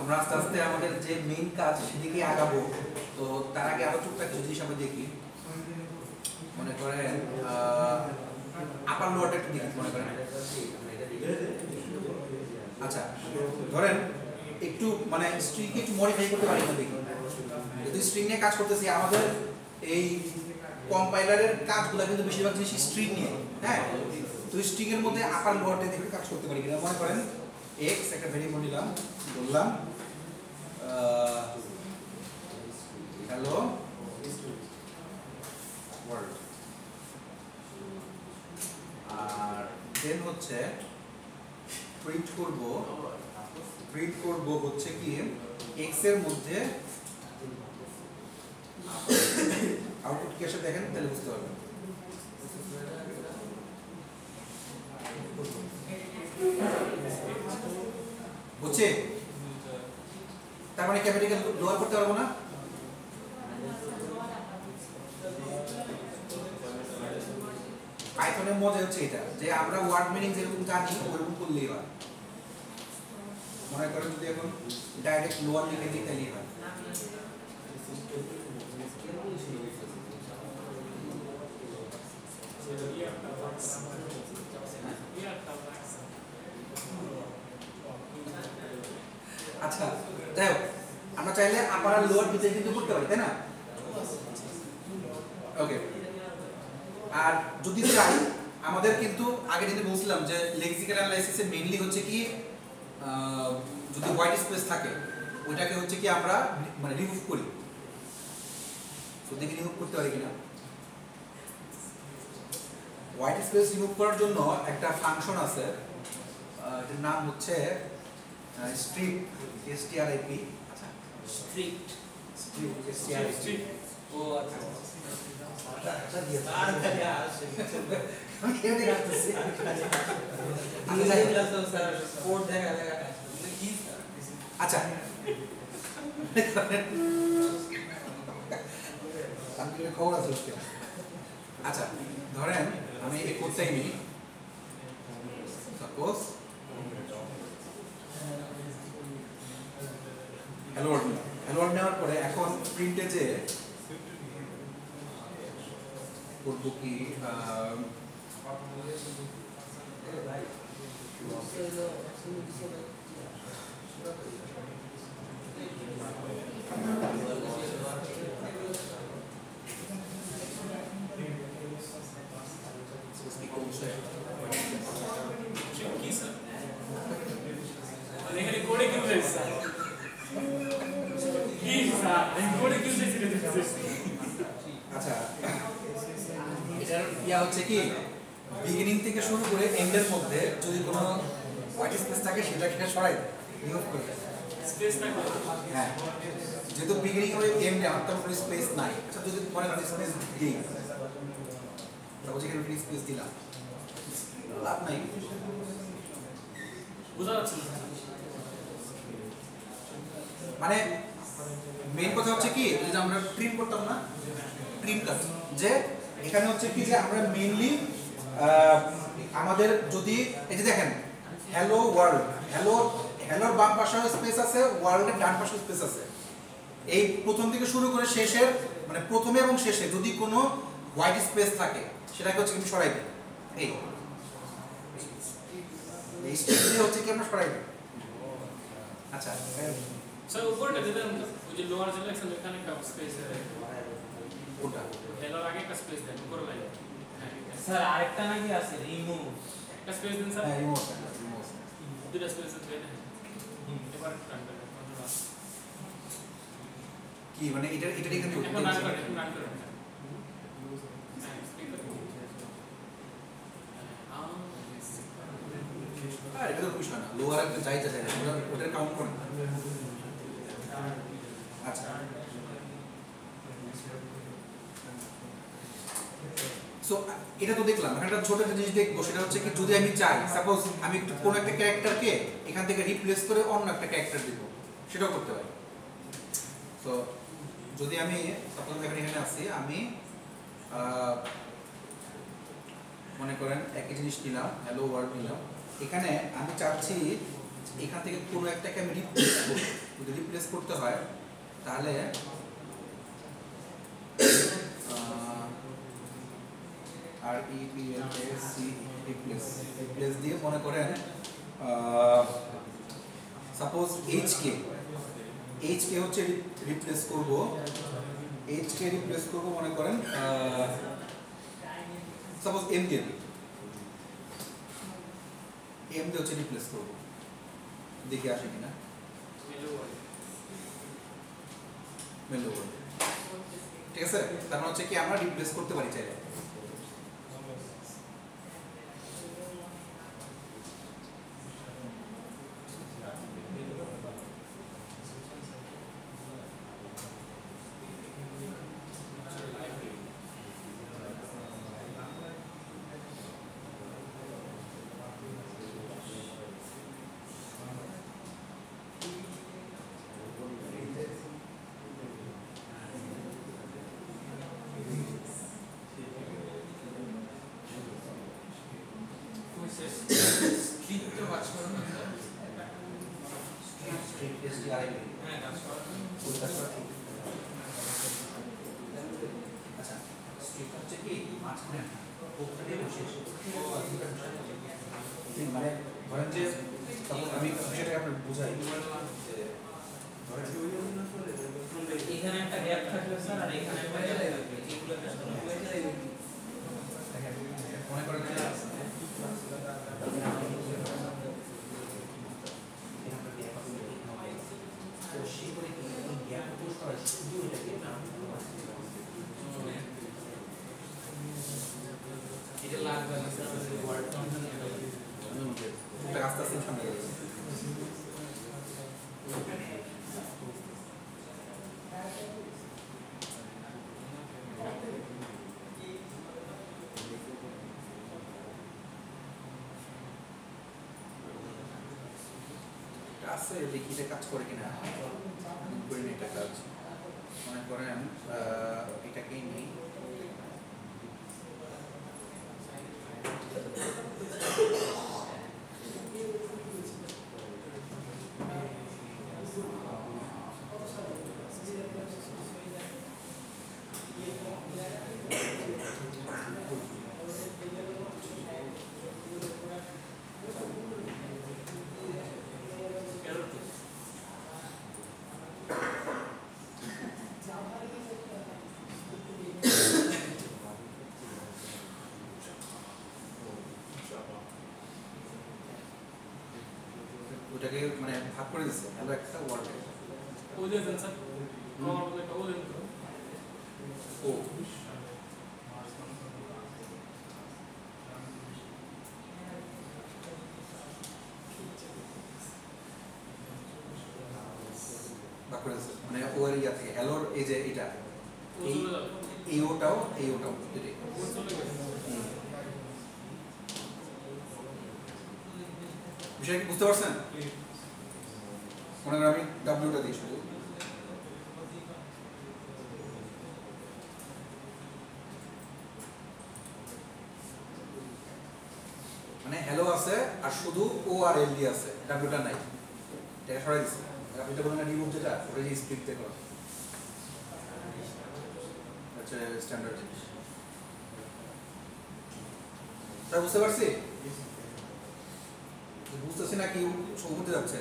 আমরা আস্তে আস্তে আমাদের যে মেইন কাজ সেদিকে আগাবো। তো তার আগে আরো টুকটাক কিছু জিনিস আমরা দেখি। মনে করেন আপার লোয়ারটা একটু দেখি মনে করেন। আচ্ছা ধরেন একটু মানে স্ট্রিংকে একটু মডিফাই করতে পারি না দেখি। যদি স্ট্রিং নিয়ে কাজ করতেছি আমাদের এই কম্পাইলারের কাজগুলো কিন্তু বেশিরভাগ জিনিস স্ট্রিং নিয়ে, হ্যাঁ। তো স্ট্রিং এর মধ্যে আপার লোয়ারটা দেখে কাজ করতে পারি কিনা। মনে করেন x একটা ভেরিয়েবল নিলাম, বললাম হ্যালো ওয়ার্ল্ড, আর দেন হচ্ছে প্রিন্ট করব হচ্ছে কি x এর মধ্যে আউটপুট কি আসে দেখেন তাহলে বুঝতে পারবেন। বুঝছে? তার মানে ক্যাপিটাল লোয়ার করতে পারবো না। পাইথনের মজা হচ্ছে এটা যে আমরা ওয়ার্ড মিনিং যেরকম জানি ওরকম করলেই হয়। মনে করেন যদি এখন ডাইরেক্ট লোয়ার লিখে দিই তাহলেই হয়। আচ্ছা যাই হোক, আমরা চাইলে আপার আর লোয়ার ভিতরে কিন্তু করতে পারি, তাই না? ওকে, আর যদি চাই আমাদের কিন্তু আগে যেটা বলছিলাম যে লেক্সিক্যাল অ্যানালাইসিসে মেইনলি হচ্ছে কি যদি হোয়াইট স্পেস থাকে ওইটাকে হচ্ছে কি আমরা মানে রিমুভ করি। তো দেখি রিমুভ করতে পারি কিনা। হোয়াইট স্পেস রিমুভ করার জন্য একটা ফাংশন আছে, এটার নাম হচ্ছে স্ট্রিপ, strip। আচ্ছা স্ট্রিক্ট strip ও আচ্ছা আচ্ছা খবর আছে। আচ্ছা ধরেন আমি এই কোডটাই নিই, সাপোজ হ্যালো ওয়ার্ল্ড নেওয়ার পরে এখন প্রিন্টে যে করবো কি এখানে কোডে কি হয়েছে স্যার? কি স্যার এই কোডে কি হয়েছে সেটা দেখতেছি। আচ্ছা এটার ইয়া হচ্ছে কি বিগিনিং থেকে শুরু করে এন্ডের মধ্যে যদি কোনো হোয়াইট স্পেস থাকে সেটাকে সরাই রিমুভ করে দেয়। স্পেস থাকবে। হ্যাঁ যেহেতু বিগিনিং ওই এন্ডে আর তেমন কোনো স্পেস নাই। আচ্ছা যদি মনে করেন স্পেস দিই তারপর যেখানে ফ্রি স্পেস দিলাম লাভ নাই। বুঝা যাচ্ছে না। মানে মেইন কথা হচ্ছে কি যে আমরা ট্রিম করতাম না, ট্রিম কাজ যে এখানে হচ্ছে কি যে আমরা মেইনলি আমাদের যদি এই যে দেখেন হ্যালো ওয়ার্ল্ড, হ্যালোর বাম পাশে স্পেস আছে, ওয়ার্ল্ডের ডান পাশে স্পেস আছে। এই প্রথম থেকে শুরু করে শেষের মানে প্রথমে এবং শেষে যদি কোনো হোয়াইট স্পেস থাকে সেটাকে হচ্ছে কি সরাই দিই। এই স্পেস দিয়ে হচ্ছে কি আমরা সরাই দিই। আচ্ছা স্যার উপরটা দিবেন ওই যে লোয়ার যে লেখছেন এখানে একটা স্পেস আছে। কোনটা? হ্যালোর আগে একটা স্পেস দেন উপরে লাইন। হ্যাঁ স্যার আরেকটা নাকি আছে রিমুভ একটা স্পেস দেন স্যার। হ্যাঁ রিমোট দুটো স্পেস দেন। এবার রান করেন কন্ট্রোল কি মানে এটা এখানে এখন রান করেন হ্যাঁ স্পিকার আর এটা তো বিষয় না, লোয়ার একটা যাই ওটার কাউন্ট করে না। আচ্ছা সো এটা তো দেখলাম, এখন একটা ছোট একটা জিনিস দেখবো সেটা হচ্ছে কি যদি আমি চাই সাপোজ আমি কোনো একটা ক্যারেক্টারকে এখান থেকে রিপ্লেস করে অন্য একটা ক্যারেক্টার দিব সেটাও করতে পারি। তো যদি আমি সাপোজ এখানে আসি আমি মনে করেন একই জিনিস নিলাম, হ্যালো ওয়ার্ল্ড নিলাম, এখানে আমি চাচ্ছি এখান থেকে কোনো একটাকে আমি রিপ্লেস করব। যদি রিপ্লেস করতে হয় তাহলে রিপ্লেস দিয়ে মনে করেন সাপোজ এইচকে হচ্ছে রিপ্লেস করব, মনে করেন সাপোজ এম দিয়ে হচ্ছে রিপ্লেস করব, দেখে আসে কিনা। মেলো ওয়ার্ড, ঠিক আছে। তার মানে হচ্ছে কি আমরা রিপ্লেস করতে পারি চাইলে। মানে ধরেন যে আমি বিষয়টা আপনার বুঝাই, এখানে একটা গ্যাপ থাকবে স্যার, আর এখানে একটা গ্যাপ থাকবে, এগুলো মনে করেন যে এটা লাগবে না স্যার, ওয়ার্ড আস্তে আস্তে সামনে যাচ্ছে। আছে দেখি এটা কাজ করে কিনা, করে নিই এটা কাজ। মনে করেন এটাকেই নিই, ওটাকে মানে ভাগ করে দিচ্ছে হ্যালো একটা ওয়ার্ড ওদের স্যার আমার বলে একটা ওদের ও ভাগ করে দিচ্ছে, মানে ওর ইয়া থেকে হ্যালোর এই যে এটা এই ওটাও এটাই। বিষয় কি বুঝতে পারছেন? মনে করেন আমি ডাব্লিউটা দিই শুধু, মানে হ্যালো আছে আর শুধু ও আর এল ডি আছে, ডাব্লিউটা নাই, এটা সরাই দিচ্ছে। আপনি তো বলেন না রিমুভ, যেটা ওটা যে স্প্লিট দেখো আচ্ছা স্ট্যান্ডার্ড জিনিস, তা বুঝতে পারছি? বুঝতেছি না কি সমুদ্রে যাচ্ছে।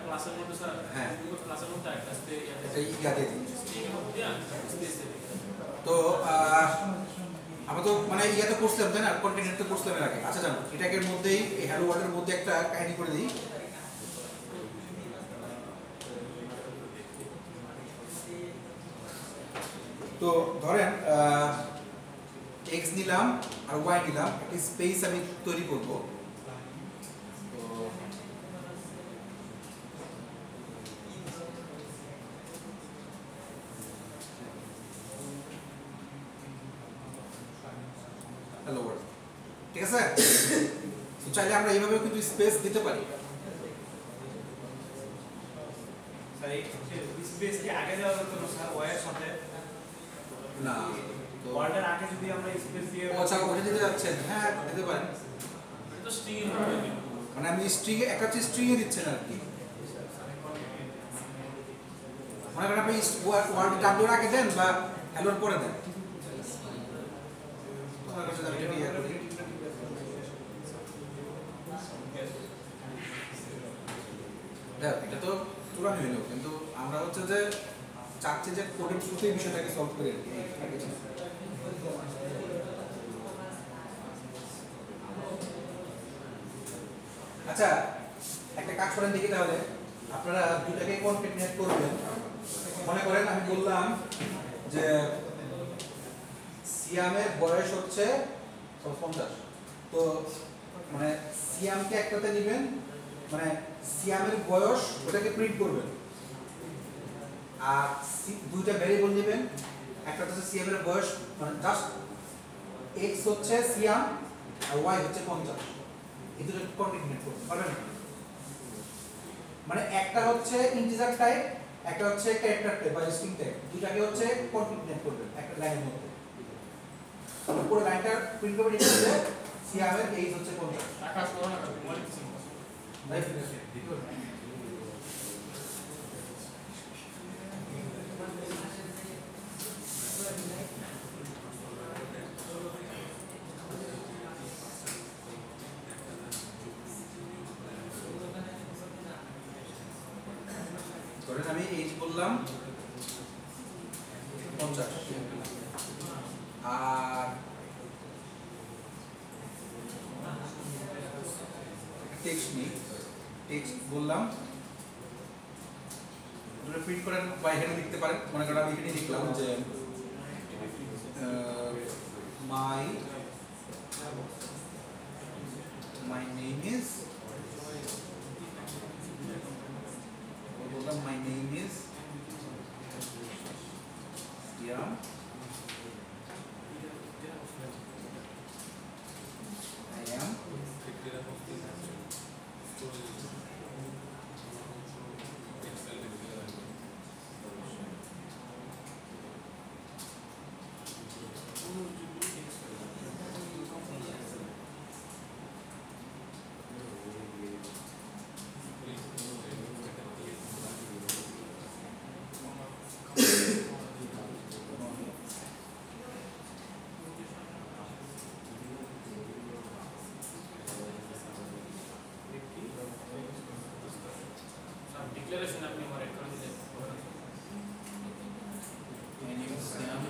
ক্লাসের মধ্যে স্যার হ্যাঁ ক্লাসের মধ্যে একটা এটা ইয়া দিয়ে দিন। স্ট্রিংয়ের মধ্যে স্পেস তো আমরা তো মানে ইয়াতে করছিলাম তাই না, কন্টেন্ট তো করছিলাম এর আগে। আচ্ছা জানো এটাকের মধ্যেই এই হ্যালো ওয়ার্ল্ডের মধ্যে একটা কাহিনী করে দিই। তো ধরেন এক্স নিলাম আর ওয়াই নিলাম, একটা স্পেস আমি তৈরি করব। তো হ্যালো ওয়ার্ল্ড, ঠিক আছে। তো চাইলে আমরা এইভাবে কিন্তু স্পেস দিতে পারি। স্যার এই স্পেস কি আগে দেওয়া হতো না স্যার ওয়াইয়ের সাথে? না তো ওয়ার্ডের আগে যদি আমরা স্পেস দিয়ে আচ্ছা ওটা দিতে যাচ্ছেন, হ্যাঁ দিতে পারেন। এটা তো স্ট্রিং এর মধ্যে দিন মানে আমি স্ট্রিং একটা হচ্ছে স্ট্রিং এ দিচ্ছেন আর কি। মনে করেন আপনি ওয়ার্ড ডাব্লিউ আগে দেন বা হ্যালোর পরে দেন। এটা তো পুরানো হইলো, কিন্তু আমরা হচ্ছে যে চাচ্ছি যে কোডের থ্রুতেই বিষয়টাকে সলভ করে আর কি। আচ্ছা একটা কাজ করেন দেখি তাহলে, আপনারা দুটাকে কনকেটনেট করবেন। মনে করেন আমি বললাম যে সিয়ামের বয়স হচ্ছে 50, তো মানে সিয়ামকে একটাতে নেবেন, মানে সিয়ামের বয়স ওটাকে প্রিন্ট করবেন, আর দুইটা ভ্যারিয়েবল নেবেন, একটা হচ্ছে সিয়ামের বয়স মানে জাস্ট এক্স হচ্ছে সিয়াম আর ওয়াই হচ্ছে 50, এই দুটো কনকেটনেট করতে পারবেন। মানে একটা হচ্ছে ইন্টিজার টাইপ, একটা হচ্ছে ক্যারেক্টার টাইপ বা স্ট্রিং টাইপ, দুটাকে হচ্ছে কনকেটনেট করবেন একটা লাইনের মধ্যে। পুরো লাইনটা প্রিন্ট করবেন এখানে সিয়ামের এইজ হচ্ছে 50। আকাশ করো না মলিক সিং রাইট। ধরেন আমি এইজ বললাম 50, আর টেক্সট নেই, টেক্সট বললাম প্রিন্ট করেন বা এখানে লিখতে পারেন। মনে করেন আমি এখানে লিখলাম যে my name is, বললাম my name is Siam, I am declaration আপনি আমার এড করে দিলেন my name is Siam,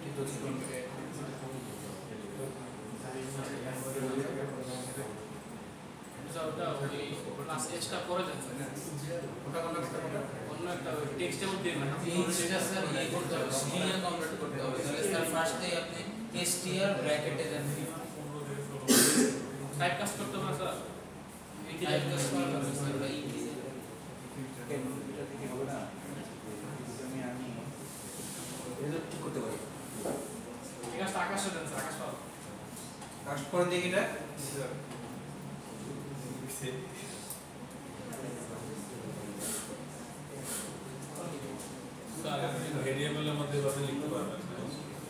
it was going to get ওটা ওই ক্লাস এক্সট্রা করে দেন ওটা অন্য একটা টেক্সটের মধ্যে এইটা স্যার এই করতে হবে স্ট্রিং এ কনভার্ট করতে হবে। তাহলে স্যার ফার্স্টে আপনি str ব্র্যাকেটে দেন টাইপ কাজ করতে হবে স্যার এই যে টাইপ কাজ করা হবে স্যার বা ইংলিশে এটা থেকে হবে না, আমি এটা ঠিক করতে পারি। ঠিক আছে আকাশে দেন স্যার আকাশ পাবো কাজ করে দেখি এটা ভেরিয়েবলের মধ্যে ভাবে লিখতে পারবেন।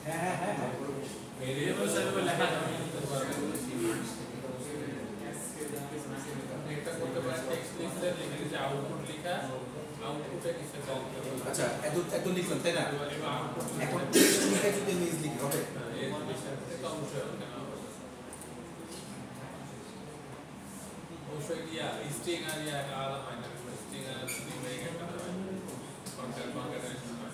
হ্যাঁ হ্যাঁ হ্যাঁ হ্যাঁ ভেরিয়েবল হিসেবে লেখা যাবে একটা করতে পারেন টেক্সট লিখলে লিখে যে আউটপুট লেখা আউটপুটে কিছু লিখতে হবে। আচ্ছা এত লিখলাম তাই না, আউটপুট এখন টেক্সট লিখে যদি আমি লিখি হবে এর বিষয়ে অবশ্যই হবে না অবশ্যই স্ট্রিং আর আলাদা হয় না, স্ট্রিং আর স্ট্রিং মেরিং একটা হয়, কনক্যাটেনেশন হয়।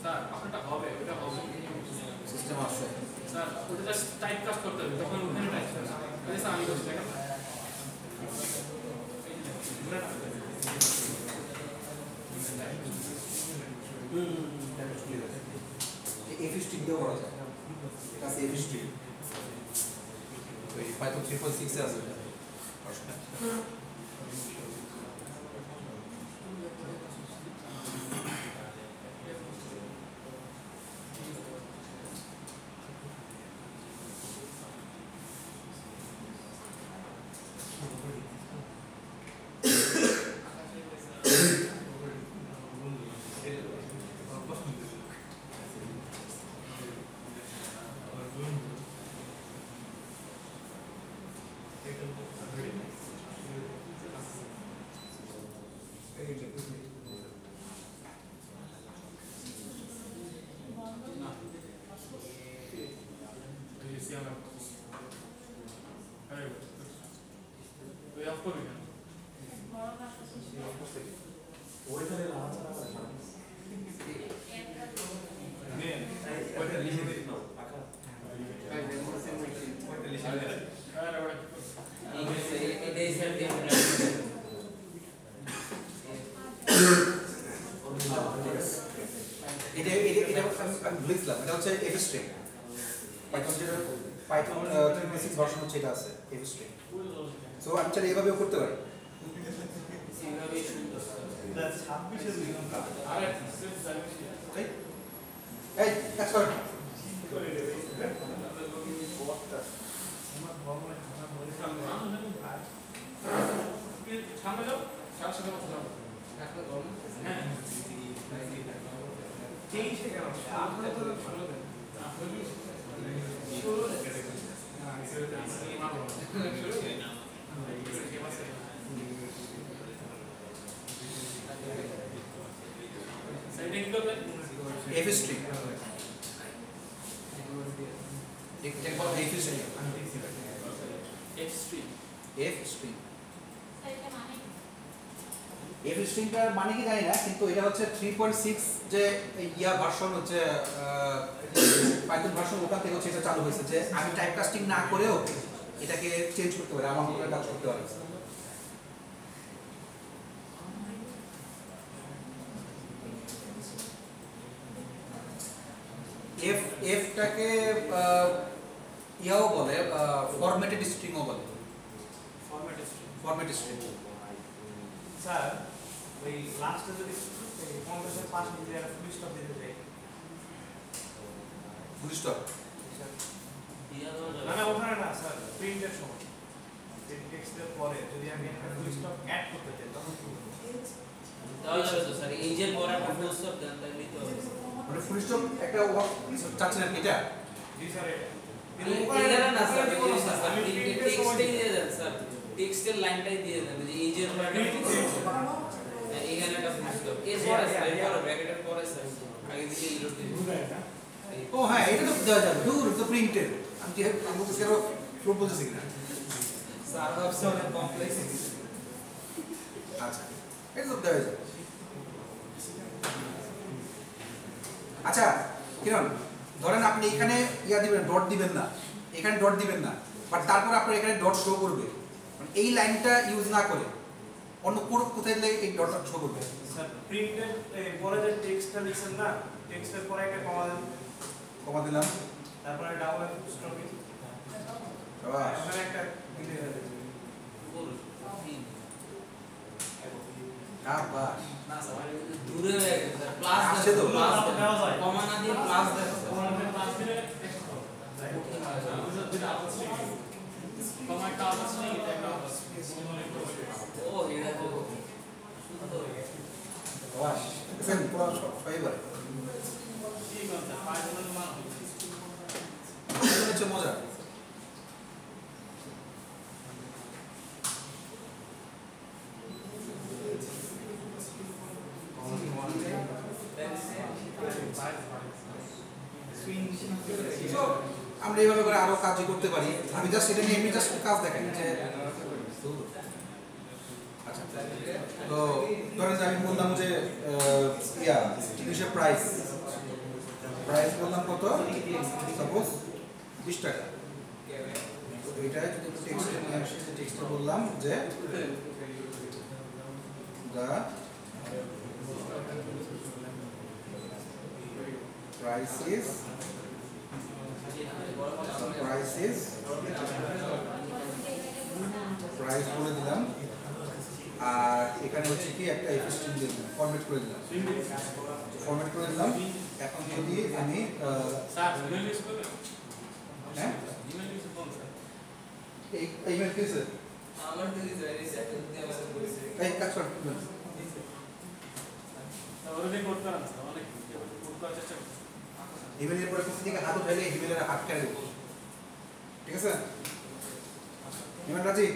স্যার আপনারটা হবে, ওটা হবে সিস্টেম আসছে স্যার, ওটা জাস্ট টাইপ কাজ করতে হবে, তখন ওখানে টাইপ করতে হবে। স্যার আমি করছি দেখেন এফ স্ট্রিং দিয়েও করা যায়, এটা আছে এফ স্ট্রিং, ওই পাইথন 3.6 এ আছে এটা। ওই অফ করবি না ওইটা লিখে দে আর ওটা এটাই স্যার এটা আমি বুঝলাম, এটা হচ্ছে এফ স্ট্রিং, পাইথন যেটা পাইথন 3.6 ভার্সন হচ্ছে এটা আছে এফ স্ট্রিং। সো আমি চাইলে এভাবেও করতে পারি। এইভাবেই সুন্দর এটা 26 এর নিয়ম না আরে সিস্টেম সার্ভিস এই এই কাজ কর। করে দেবে বক্তা আমার ভরমে খানা বলে সামনে যাও, সারা সাথে কথা বলো। হ্যাঁ চেঞ্জ হয়ে গেল আপনারা তো ভালো দেন সাইডে কি করবে? এফ স্ট্রিং এটা বল F string, extreme F string. F স্ট্রিংটার মানে কি জানি না, কিন্তু এটা হচ্ছে 3.6 যে ইয়া ভার্সন হচ্ছে পাইথন ভার্সন, ওখান থেকে হচ্ছে এটা চালু হয়েছে যে আমি টাইপ কাস্টিং না করেও এটাকে চেঞ্জ করতে পারি, আমার মতো কাজ করতে পারি। এফটাকে ইয়াও বলে, ফরম্যাটেড স্ট্রিংও বলে, ফরম্যাট স্ট্রিং। স্যার ওই লাস্টে যদি 50 5 মিনিট আর ফুল স্টপ দিতে চাই ফুল স্টপ দিয়া দেওয়া না যাবে না ওখানে না স্যার প্রিন্টের সময় টেক্সটের পরে যদি আমি একটা ফুল স্টপ অ্যাড করতে চাই তখন কি করব? দেওয়া যাবে তো স্যার, এই যে পরে একটা ফুল স্টপ দেন তাহলে তো হবে। মানে ফুল স্টপ একটা চাচ্ছেন আর কি এটা। জি স্যার এটা এইখানে না স্যার, দিব না, স্যার। আমি আপনি প্রিন্টের সময় টেক্সটই দিয়ে দেন স্যার, টেক্সটের লাইনটাই দিয়ে দেন, যে এই যে পরে একটা full stop। হ্যাঁ, এইখানে একটা ফুল স্টপ, এরপরে স্যার, এরপরে ব্র্যাকেটের পরে স্যার, আগে দিকে ইরো দিয়ে ও হ্যাঁ, এটা তো দেওয়া যাবে, দূর তো প্রিন্টেড। আমি কি আমি বলতেছি আরো প্রুফ বলতেছি কিনা। স্যার ভাবছে অনেক কমপ্লেক্স। আচ্ছা, এটা তো দেওয়া যাবে। আচ্ছা কিরণ, ধরেন আপনি এখানে ইয়া দিবেন, ডট দিবেন না, এখানে ডট দিবেন না, বাট তারপর আপনার এখানে ডট শো করবে, মানে এই লাইনটা ইউজ না করে অন্য কোথায় দিলে এই ডটটা শো করবে? স্যার প্রিন্টের পরে যে টেক্সটটা লিখছেন না, টেক্সটের পরে একটা কমা দেন, কমা দিলাম, তারপরে ডাবল স্টপ বাস, ওখানে একটা দিলে বাস। না স্যার, দূরে হয়ে গেছে স্যার, প্লাস আসছে তো, প্লাস দেওয়া যায়। কমা না দিয়ে প্লাস দেন স্যার। ক্লাস দিলে কমাই আমরা এইভাবে করে আরো কাজ করতে পারি। আমি জাস্ট এটা নিয়ে এমনি জাস্ট কাজ দেখাই যে আচ্ছা তো ধরেন যে আমি বললাম যে জিনিসের প্রাইস বললাম কত, সাপোজ 20 টাকা। এটা যদি টেক্সটে নিয়ে আসি, টেক্সটে বললাম যে the price is প্রাইস বলে দিলাম, আর এখানে হচ্ছে কি একটা এফ স্ট্রিং দিয়ে দিলাম, ফরম্যাট করে দিলাম। এখন যদি আমি স্যার ইমেল ইউজ করবেন? হ্যাঁ ইমেল ইউজ করুন স্যার। এই ইমেল কি স্যার আমার তো দিতে পারি স্যার যদি আমার সাথে বলেছে এই কাজ কর ওরে করতে পারেন স্যার, অনেক কোড করার চেষ্টা করুন। ইমেলের পরে কোথা থেকে হাত উঠাইলে ইমেলের হাত কেটে দেবো, ঠিক আছে? ইমেল রাজি?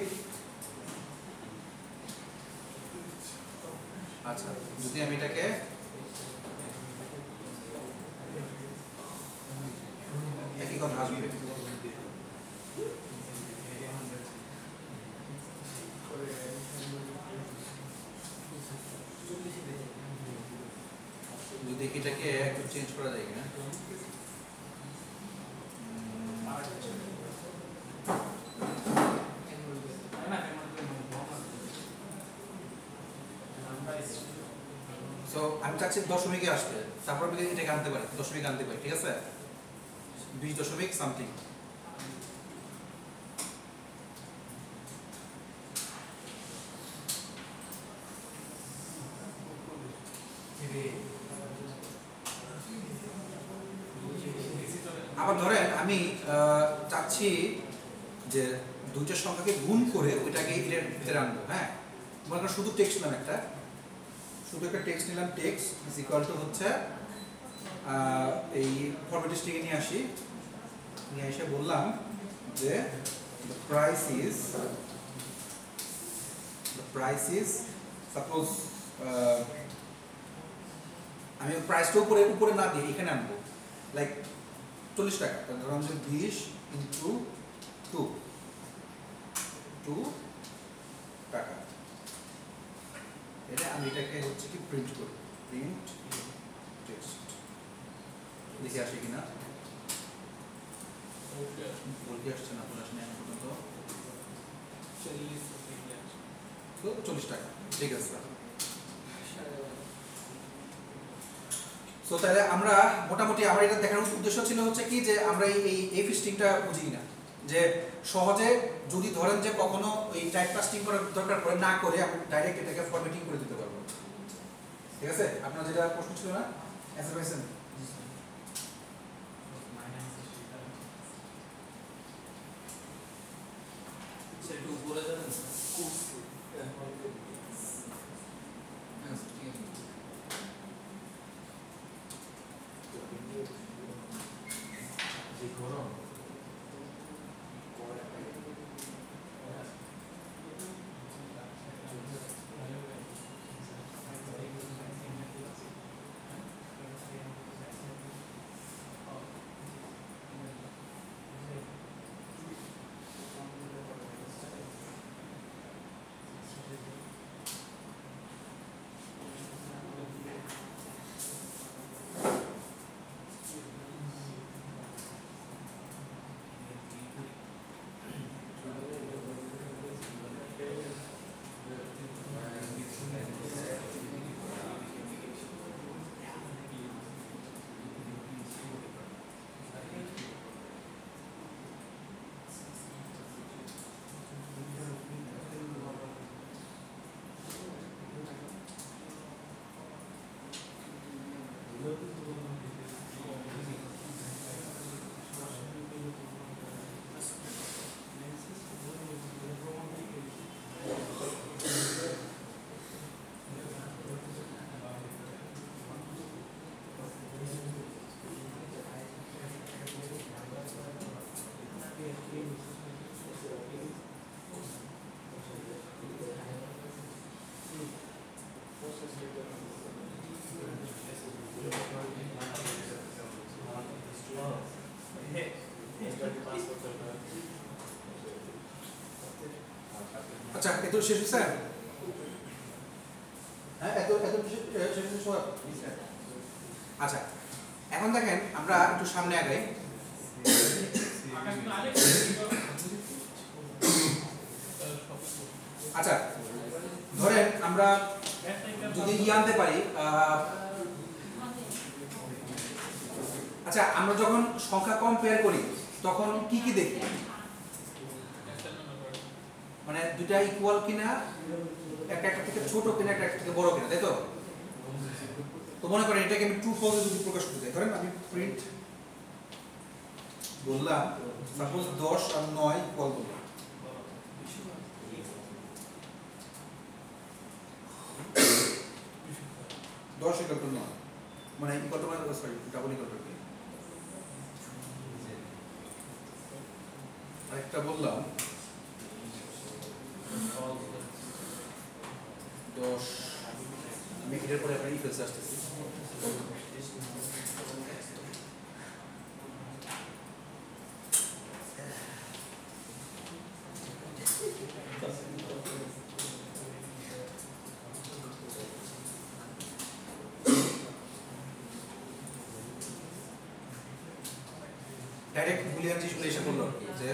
আচ্ছা যদি আমি এটাকে একই কথা আসবে, যদি এটাকে একটু চেঞ্জ করা যায় কিনা। সো আমি চাচ্ছি দশমিকে আসতে, তারপর আমি এটাকে আনতে পারি, দশমিক আনতে পারি, ঠিক আছে? 20 দশমিক সামথিং। আবার ধরেন আমি চাচ্ছি যে দুইটা সংখ্যাকে গুণ করে ওইটাকে এর ভিতরে আনবো। হ্যাঁ মনে করেন শুধু টেক্সট নিলাম, শুধু একটা টেক্সট নিলাম, টেক্সট ইজ ইকুয়াল টু হচ্ছে এই ফরম্যাট স্ট্রিংয়ে নিয়ে এসে বললাম যে the price is সাপোজ আমি প্রাইসটা উপরে না দিয়ে এখানে আনবো, লাইক 40 টাকা। ধরুন যে 20 ইন্টু 2 টাকা, এটা আমি এটাকে হচ্ছে কি প্রিন্ট করি, প্রিন্ট টেক্সট দেখে আসে কিনা, বলতে আসছে না, বলে আসে না এখন পর্যন্ত। তো 40 টাকা, ঠিক আছে। সো তাহলে আমরা মোটামুটি আমার এটা দেখানোর উদ্দেশ্য ছিল হচ্ছে কি যে আমরা এই এফ স্ট্রিংটা বুঝি না, যে সহজে যদি ধরেন যে কখনো এই টাইপ কাস্টিং করার দরকার পড়ে না করে আমি ডাইরেক্ট এটাকে ফরম্যাটিং করে দিতে পারবো, ঠিক আছে? আপনার যেটা প্রশ্ন ছিল না, অ্যান্সার পাইছেন? সেটা উপরে যাবেন আচ্ছা এত শেষ হয়েছে? হ্যাঁ এত এত শেষ হয়েছে সব? আচ্ছা এখন দেখেন আমরা একটু সামনে আগাই। আচ্ছা ধরেন আমরা যদি আনতে পারি আচ্ছা আমরা যখন সংখ্যা কম্পেয়ার করি তখন কি কি দেখি? মানে দুটা ইকুয়াল কিনা, একটা একটা থেকে ছোট কিনা, একটা একটা থেকে বড় কিনা, তাই তো? তো মনে করেন এটাকে আমি ট্রু ফলস যদি প্রকাশ করতে চাই, ধরেন আমি প্রিন্ট বললাম সাপোজ 10 আর 9 ইকুয়াল বললাম, দশ ইকুয়াল টু 9 মানে ইকুয়াল টু মানে সরি ডাবল ইকুয়াল টু, আরেকটা বললাম 10, আমি এটার পরে আপনার ইকুয়ালস আসতেছি, ডাইরেক্ট বুলিয়ান জিনিসগুলো এসে বললো যে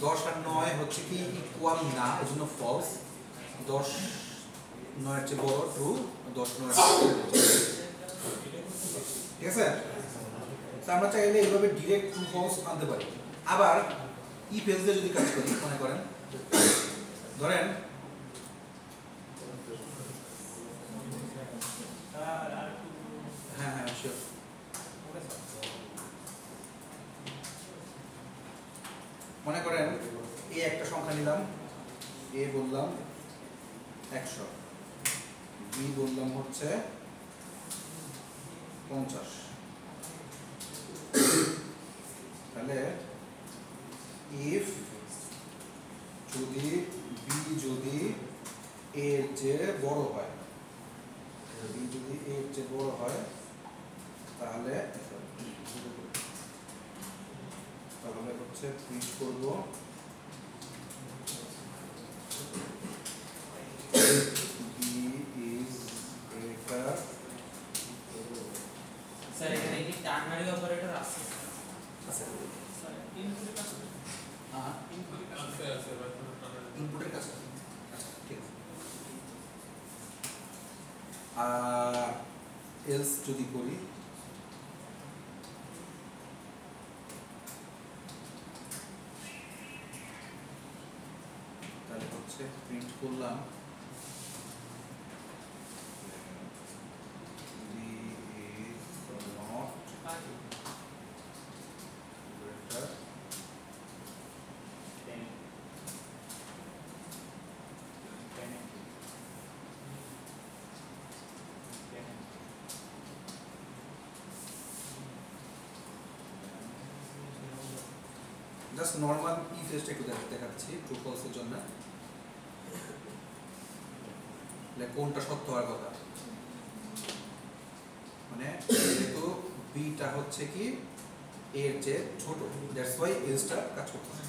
10 আর 9 হচ্ছে কি ইকুয়াল না, এজন্য ফলস, 10 9 এর চেয়ে বড় ট্রু, 10 9 ঠিক আছে? তো আমরা চাইলে এইভাবে ডিরেক্ট ট্রু ফলস আনতে পারি। আবার ইফ এলস দিয়ে যদি কাজ করি, মনে করেন ধরেন হ্যাঁ হ্যাঁ শিওর, মনে করেন এ একটা সংখ্যা নিলাম, এ বললাম 100, বি বললাম হচ্ছে 50, তাহলে ইফ যদি বি যদি এর চেয়ে বড় হয়, বি যদি এর চেয়ে বড় হয় তাহলে তাহলে হচ্ছে প্রিন্ট করব বি ইজ গ্রেটার, স্যার এখানে কি টার্নারি অপারেটর আছে? আচ্ছা স্যার ইনপুটের কাছে হ্যাঁ আছে আছে ইনপুটের কাছে, আচ্ছা ঠিক আছে। আর এলস যদি করি তাহলে হচ্ছে প্রিন্ট করলাম b is not greater just normal if এলসটা একটু দেখাচ্ছি ট্রু ফলস এর জন্য, কোনটা সত্য হওয়ার কথা, মানে যেহেতু বিটা হচ্ছে কি এর চেয়ে ছোট, দ্যাটস ওয়াই এলসটা কাজ করতেছে।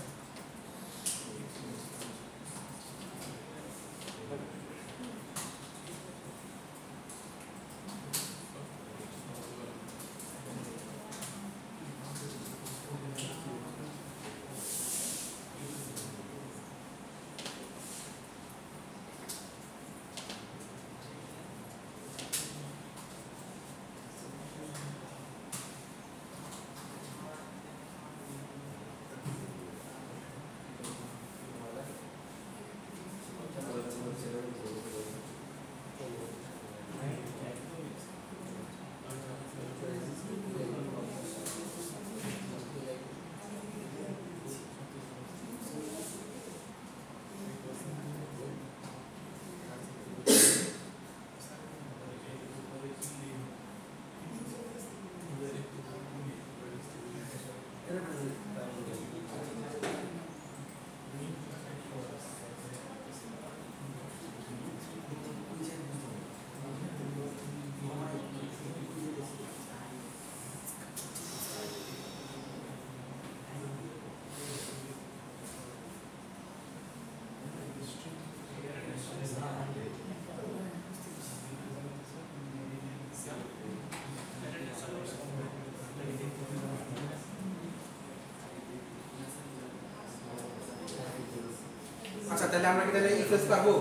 তাহলে আমরা কি তাহলে ইফ এলস পারবো?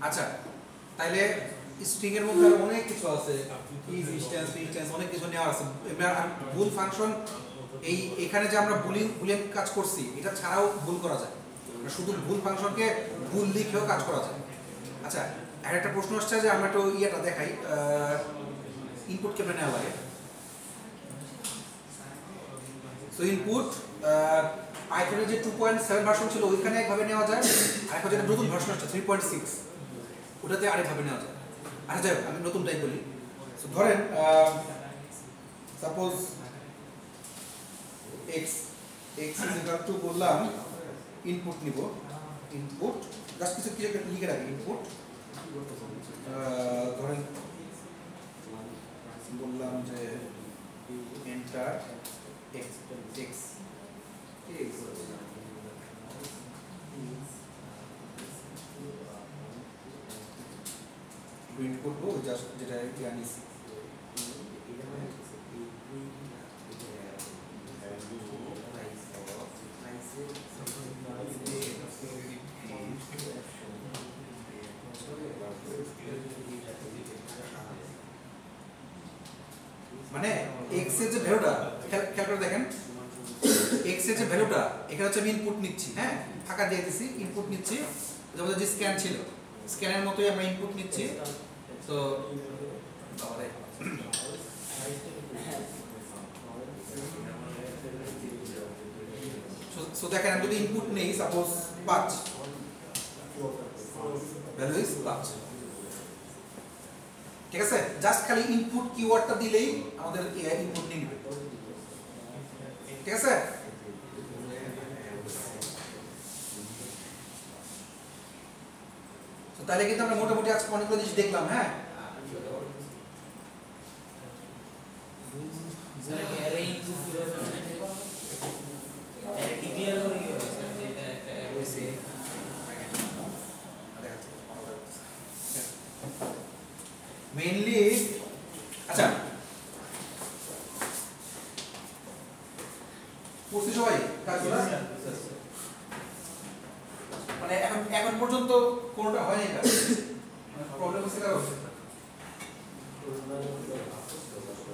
আচ্ছা তাহলে স্ট্রিং এর মধ্যে আরো অনেক কিছু আছে, ইফ ইনস্ট্যান্স ইনস্ট্যান্স অনেক কিছু নেওয়া আছে। আর বুল ফাংশন এই এখানে যে আমরা বুলিয়ান কাজ করছি এটা ছাড়াও বুল করা যায়, শুধু বুল ফাংশনকে বুল লিখেও কাজ করা যায়। আচ্ছা আর একটা প্রশ্ন আসছে যে আমরা একটু ইয়েটা দেখাই, ইনপুট কেমনে নেওয়া লাগে। সো ইনপুট পাইথনের যে 2.7 ভার্সন ছিল ওইখানে একভাবে নেওয়া যায়, আর এখন যেটা নতুন ভার্সন আসছে 3.6 ওটাতে আরেকভাবে নেওয়া যায়। আচ্ছা যাই হোক আমি নতুনটাই বলি। সো ধরেন suppose x is equal to বললাম ইনপুট নিব, ইনপুট জাস্ট কিছু কিছু লিখে রাখি ইনপুট, ধরেন বললাম যে এন্টার x প্রিন্ট করবো জাস্ট যেটা জানিস। মানে x এর যে ভ্যালুটা খেয়াল করে দেখেন, x এর যে ভ্যালুটা এখানে হচ্ছে আমি ইনপুট নিচ্ছি, হ্যাঁ ফাঁকা দিয়ে দিচ্ছি ইনপুট নিচ্ছি, যেমন যে স্ক্যান ছিল স্ক্যানের মতোই আমরা ইনপুট নিচ্ছি। তো সো দেখেন আমি যদি ইনপুট নেই সাপোজ 5, ভ্যালু ইজ 5, ঠিক আছে। জাস্ট খালি ইনপুট কিওয়ার্ডটা দিলেই আমাদের ইনপুট নিয়ে নেবে, ঠিক আছে। তাহলে কিন্তু আমরা মোটামুটি আজকে অনেকগুলো জিনিস দেখলাম, হ্যাঁ মেইনলি। আচ্ছা পড়ছি সবাই কাজগুলো, মানে এখন পর্যন্ত কোনটা হয়নি, এটা প্রবলেম হচ্ছে কারো।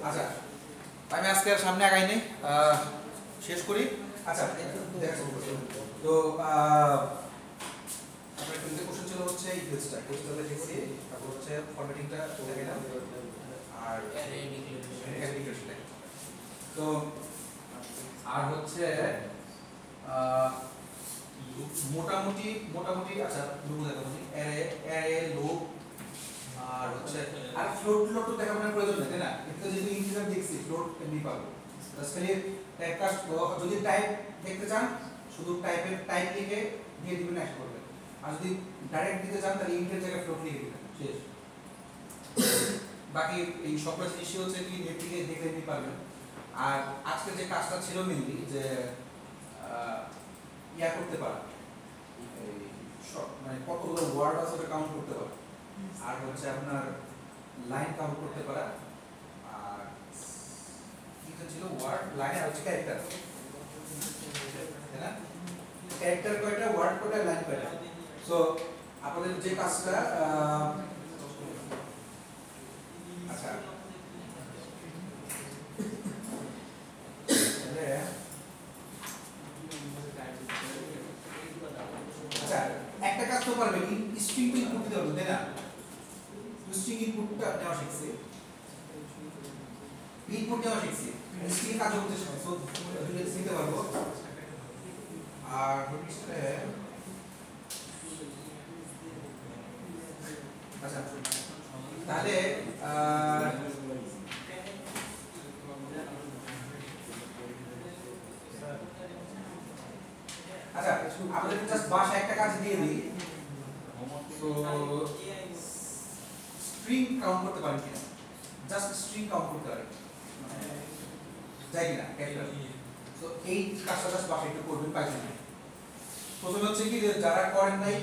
আচ্ছা আমি আজকে আর সামনে আগাই নেই, শেষ করি। আচ্ছা তো আপনার তিনটে কোশ্চেন ছিল হচ্ছে এই কোয়েশ্চনটা দেখছি, তারপর হচ্ছে ফরম্যাটিংটা দেখাইলাম আর ডিক্লারেশনটা। তো আর হচ্ছে মোটামুটি আচ্ছা লুপ দেখাবো, অ্যারে লুপ আর হচ্ছে আর ফ্লোট তো দেখানোর প্রয়োজন নেই, তাই না? এটা যেহেতু ইন্টিজার দেখছি ফ্লোট এমনি পাবো, জাস্ট খালি টাইপ কাস্ট। যদি টাইপ দেখতে চান শুধু টাইপ লিখে দিয়ে দিবেন, অ্যাড করবেন। আর যদি ডাইরেক্ট দিতে চান তাহলে ইন্টের জায়গায় ফ্লোট লিখে দিবেন, শেষ। বাকি এই সবটা জিনিসই হচ্ছে কি নেট থেকে দেখে নিতে পারবেন। আর আজকে যে কাজটা ছিল মেইনলি যে ইয়া করতে পারা, মানে কতগুলো ওয়ার্ড আছে ওটা কাউন্ট করতে পারা, আর হচ্ছে আপনার লাইন কাউন্ট করতে পারা, আর কি ছিল ওয়ার্ড লাইন আর হচ্ছে ক্যারেক্টার, তাই না? ক্যারেক্টার কয়টা, ওয়ার্ড কয়টা, লাইন কয়টা। সো আপনাদের যে কাজটা আচ্ছা একটা কাজ তো পারবে স্ট্রিং ইনপুট দিতে হবে, তাই না? স্ট্রিং ইনপুটটা নেওয়া শিখছি, ইনপুট নেওয়া শিখছি, স্ট্রিং কাজ করতে শিখতে পারবো। আর হচ্ছে আচ্ছা তাহলে আচ্ছা আমাদের জাস্ট বাসা একটা কাজ দিয়ে দিই। তো স্ট্রিং কাউন্ট করতে পারেন কিনা, জাস্ট স্ট্রিং কাউন্ট করতে পারেন যাই কিনা ক্যারেক্টার। তো এই কাজটা জাস্ট বাসা একটু করবেন পাইছেন। প্রথমে হচ্ছে কি যারা করেন নাই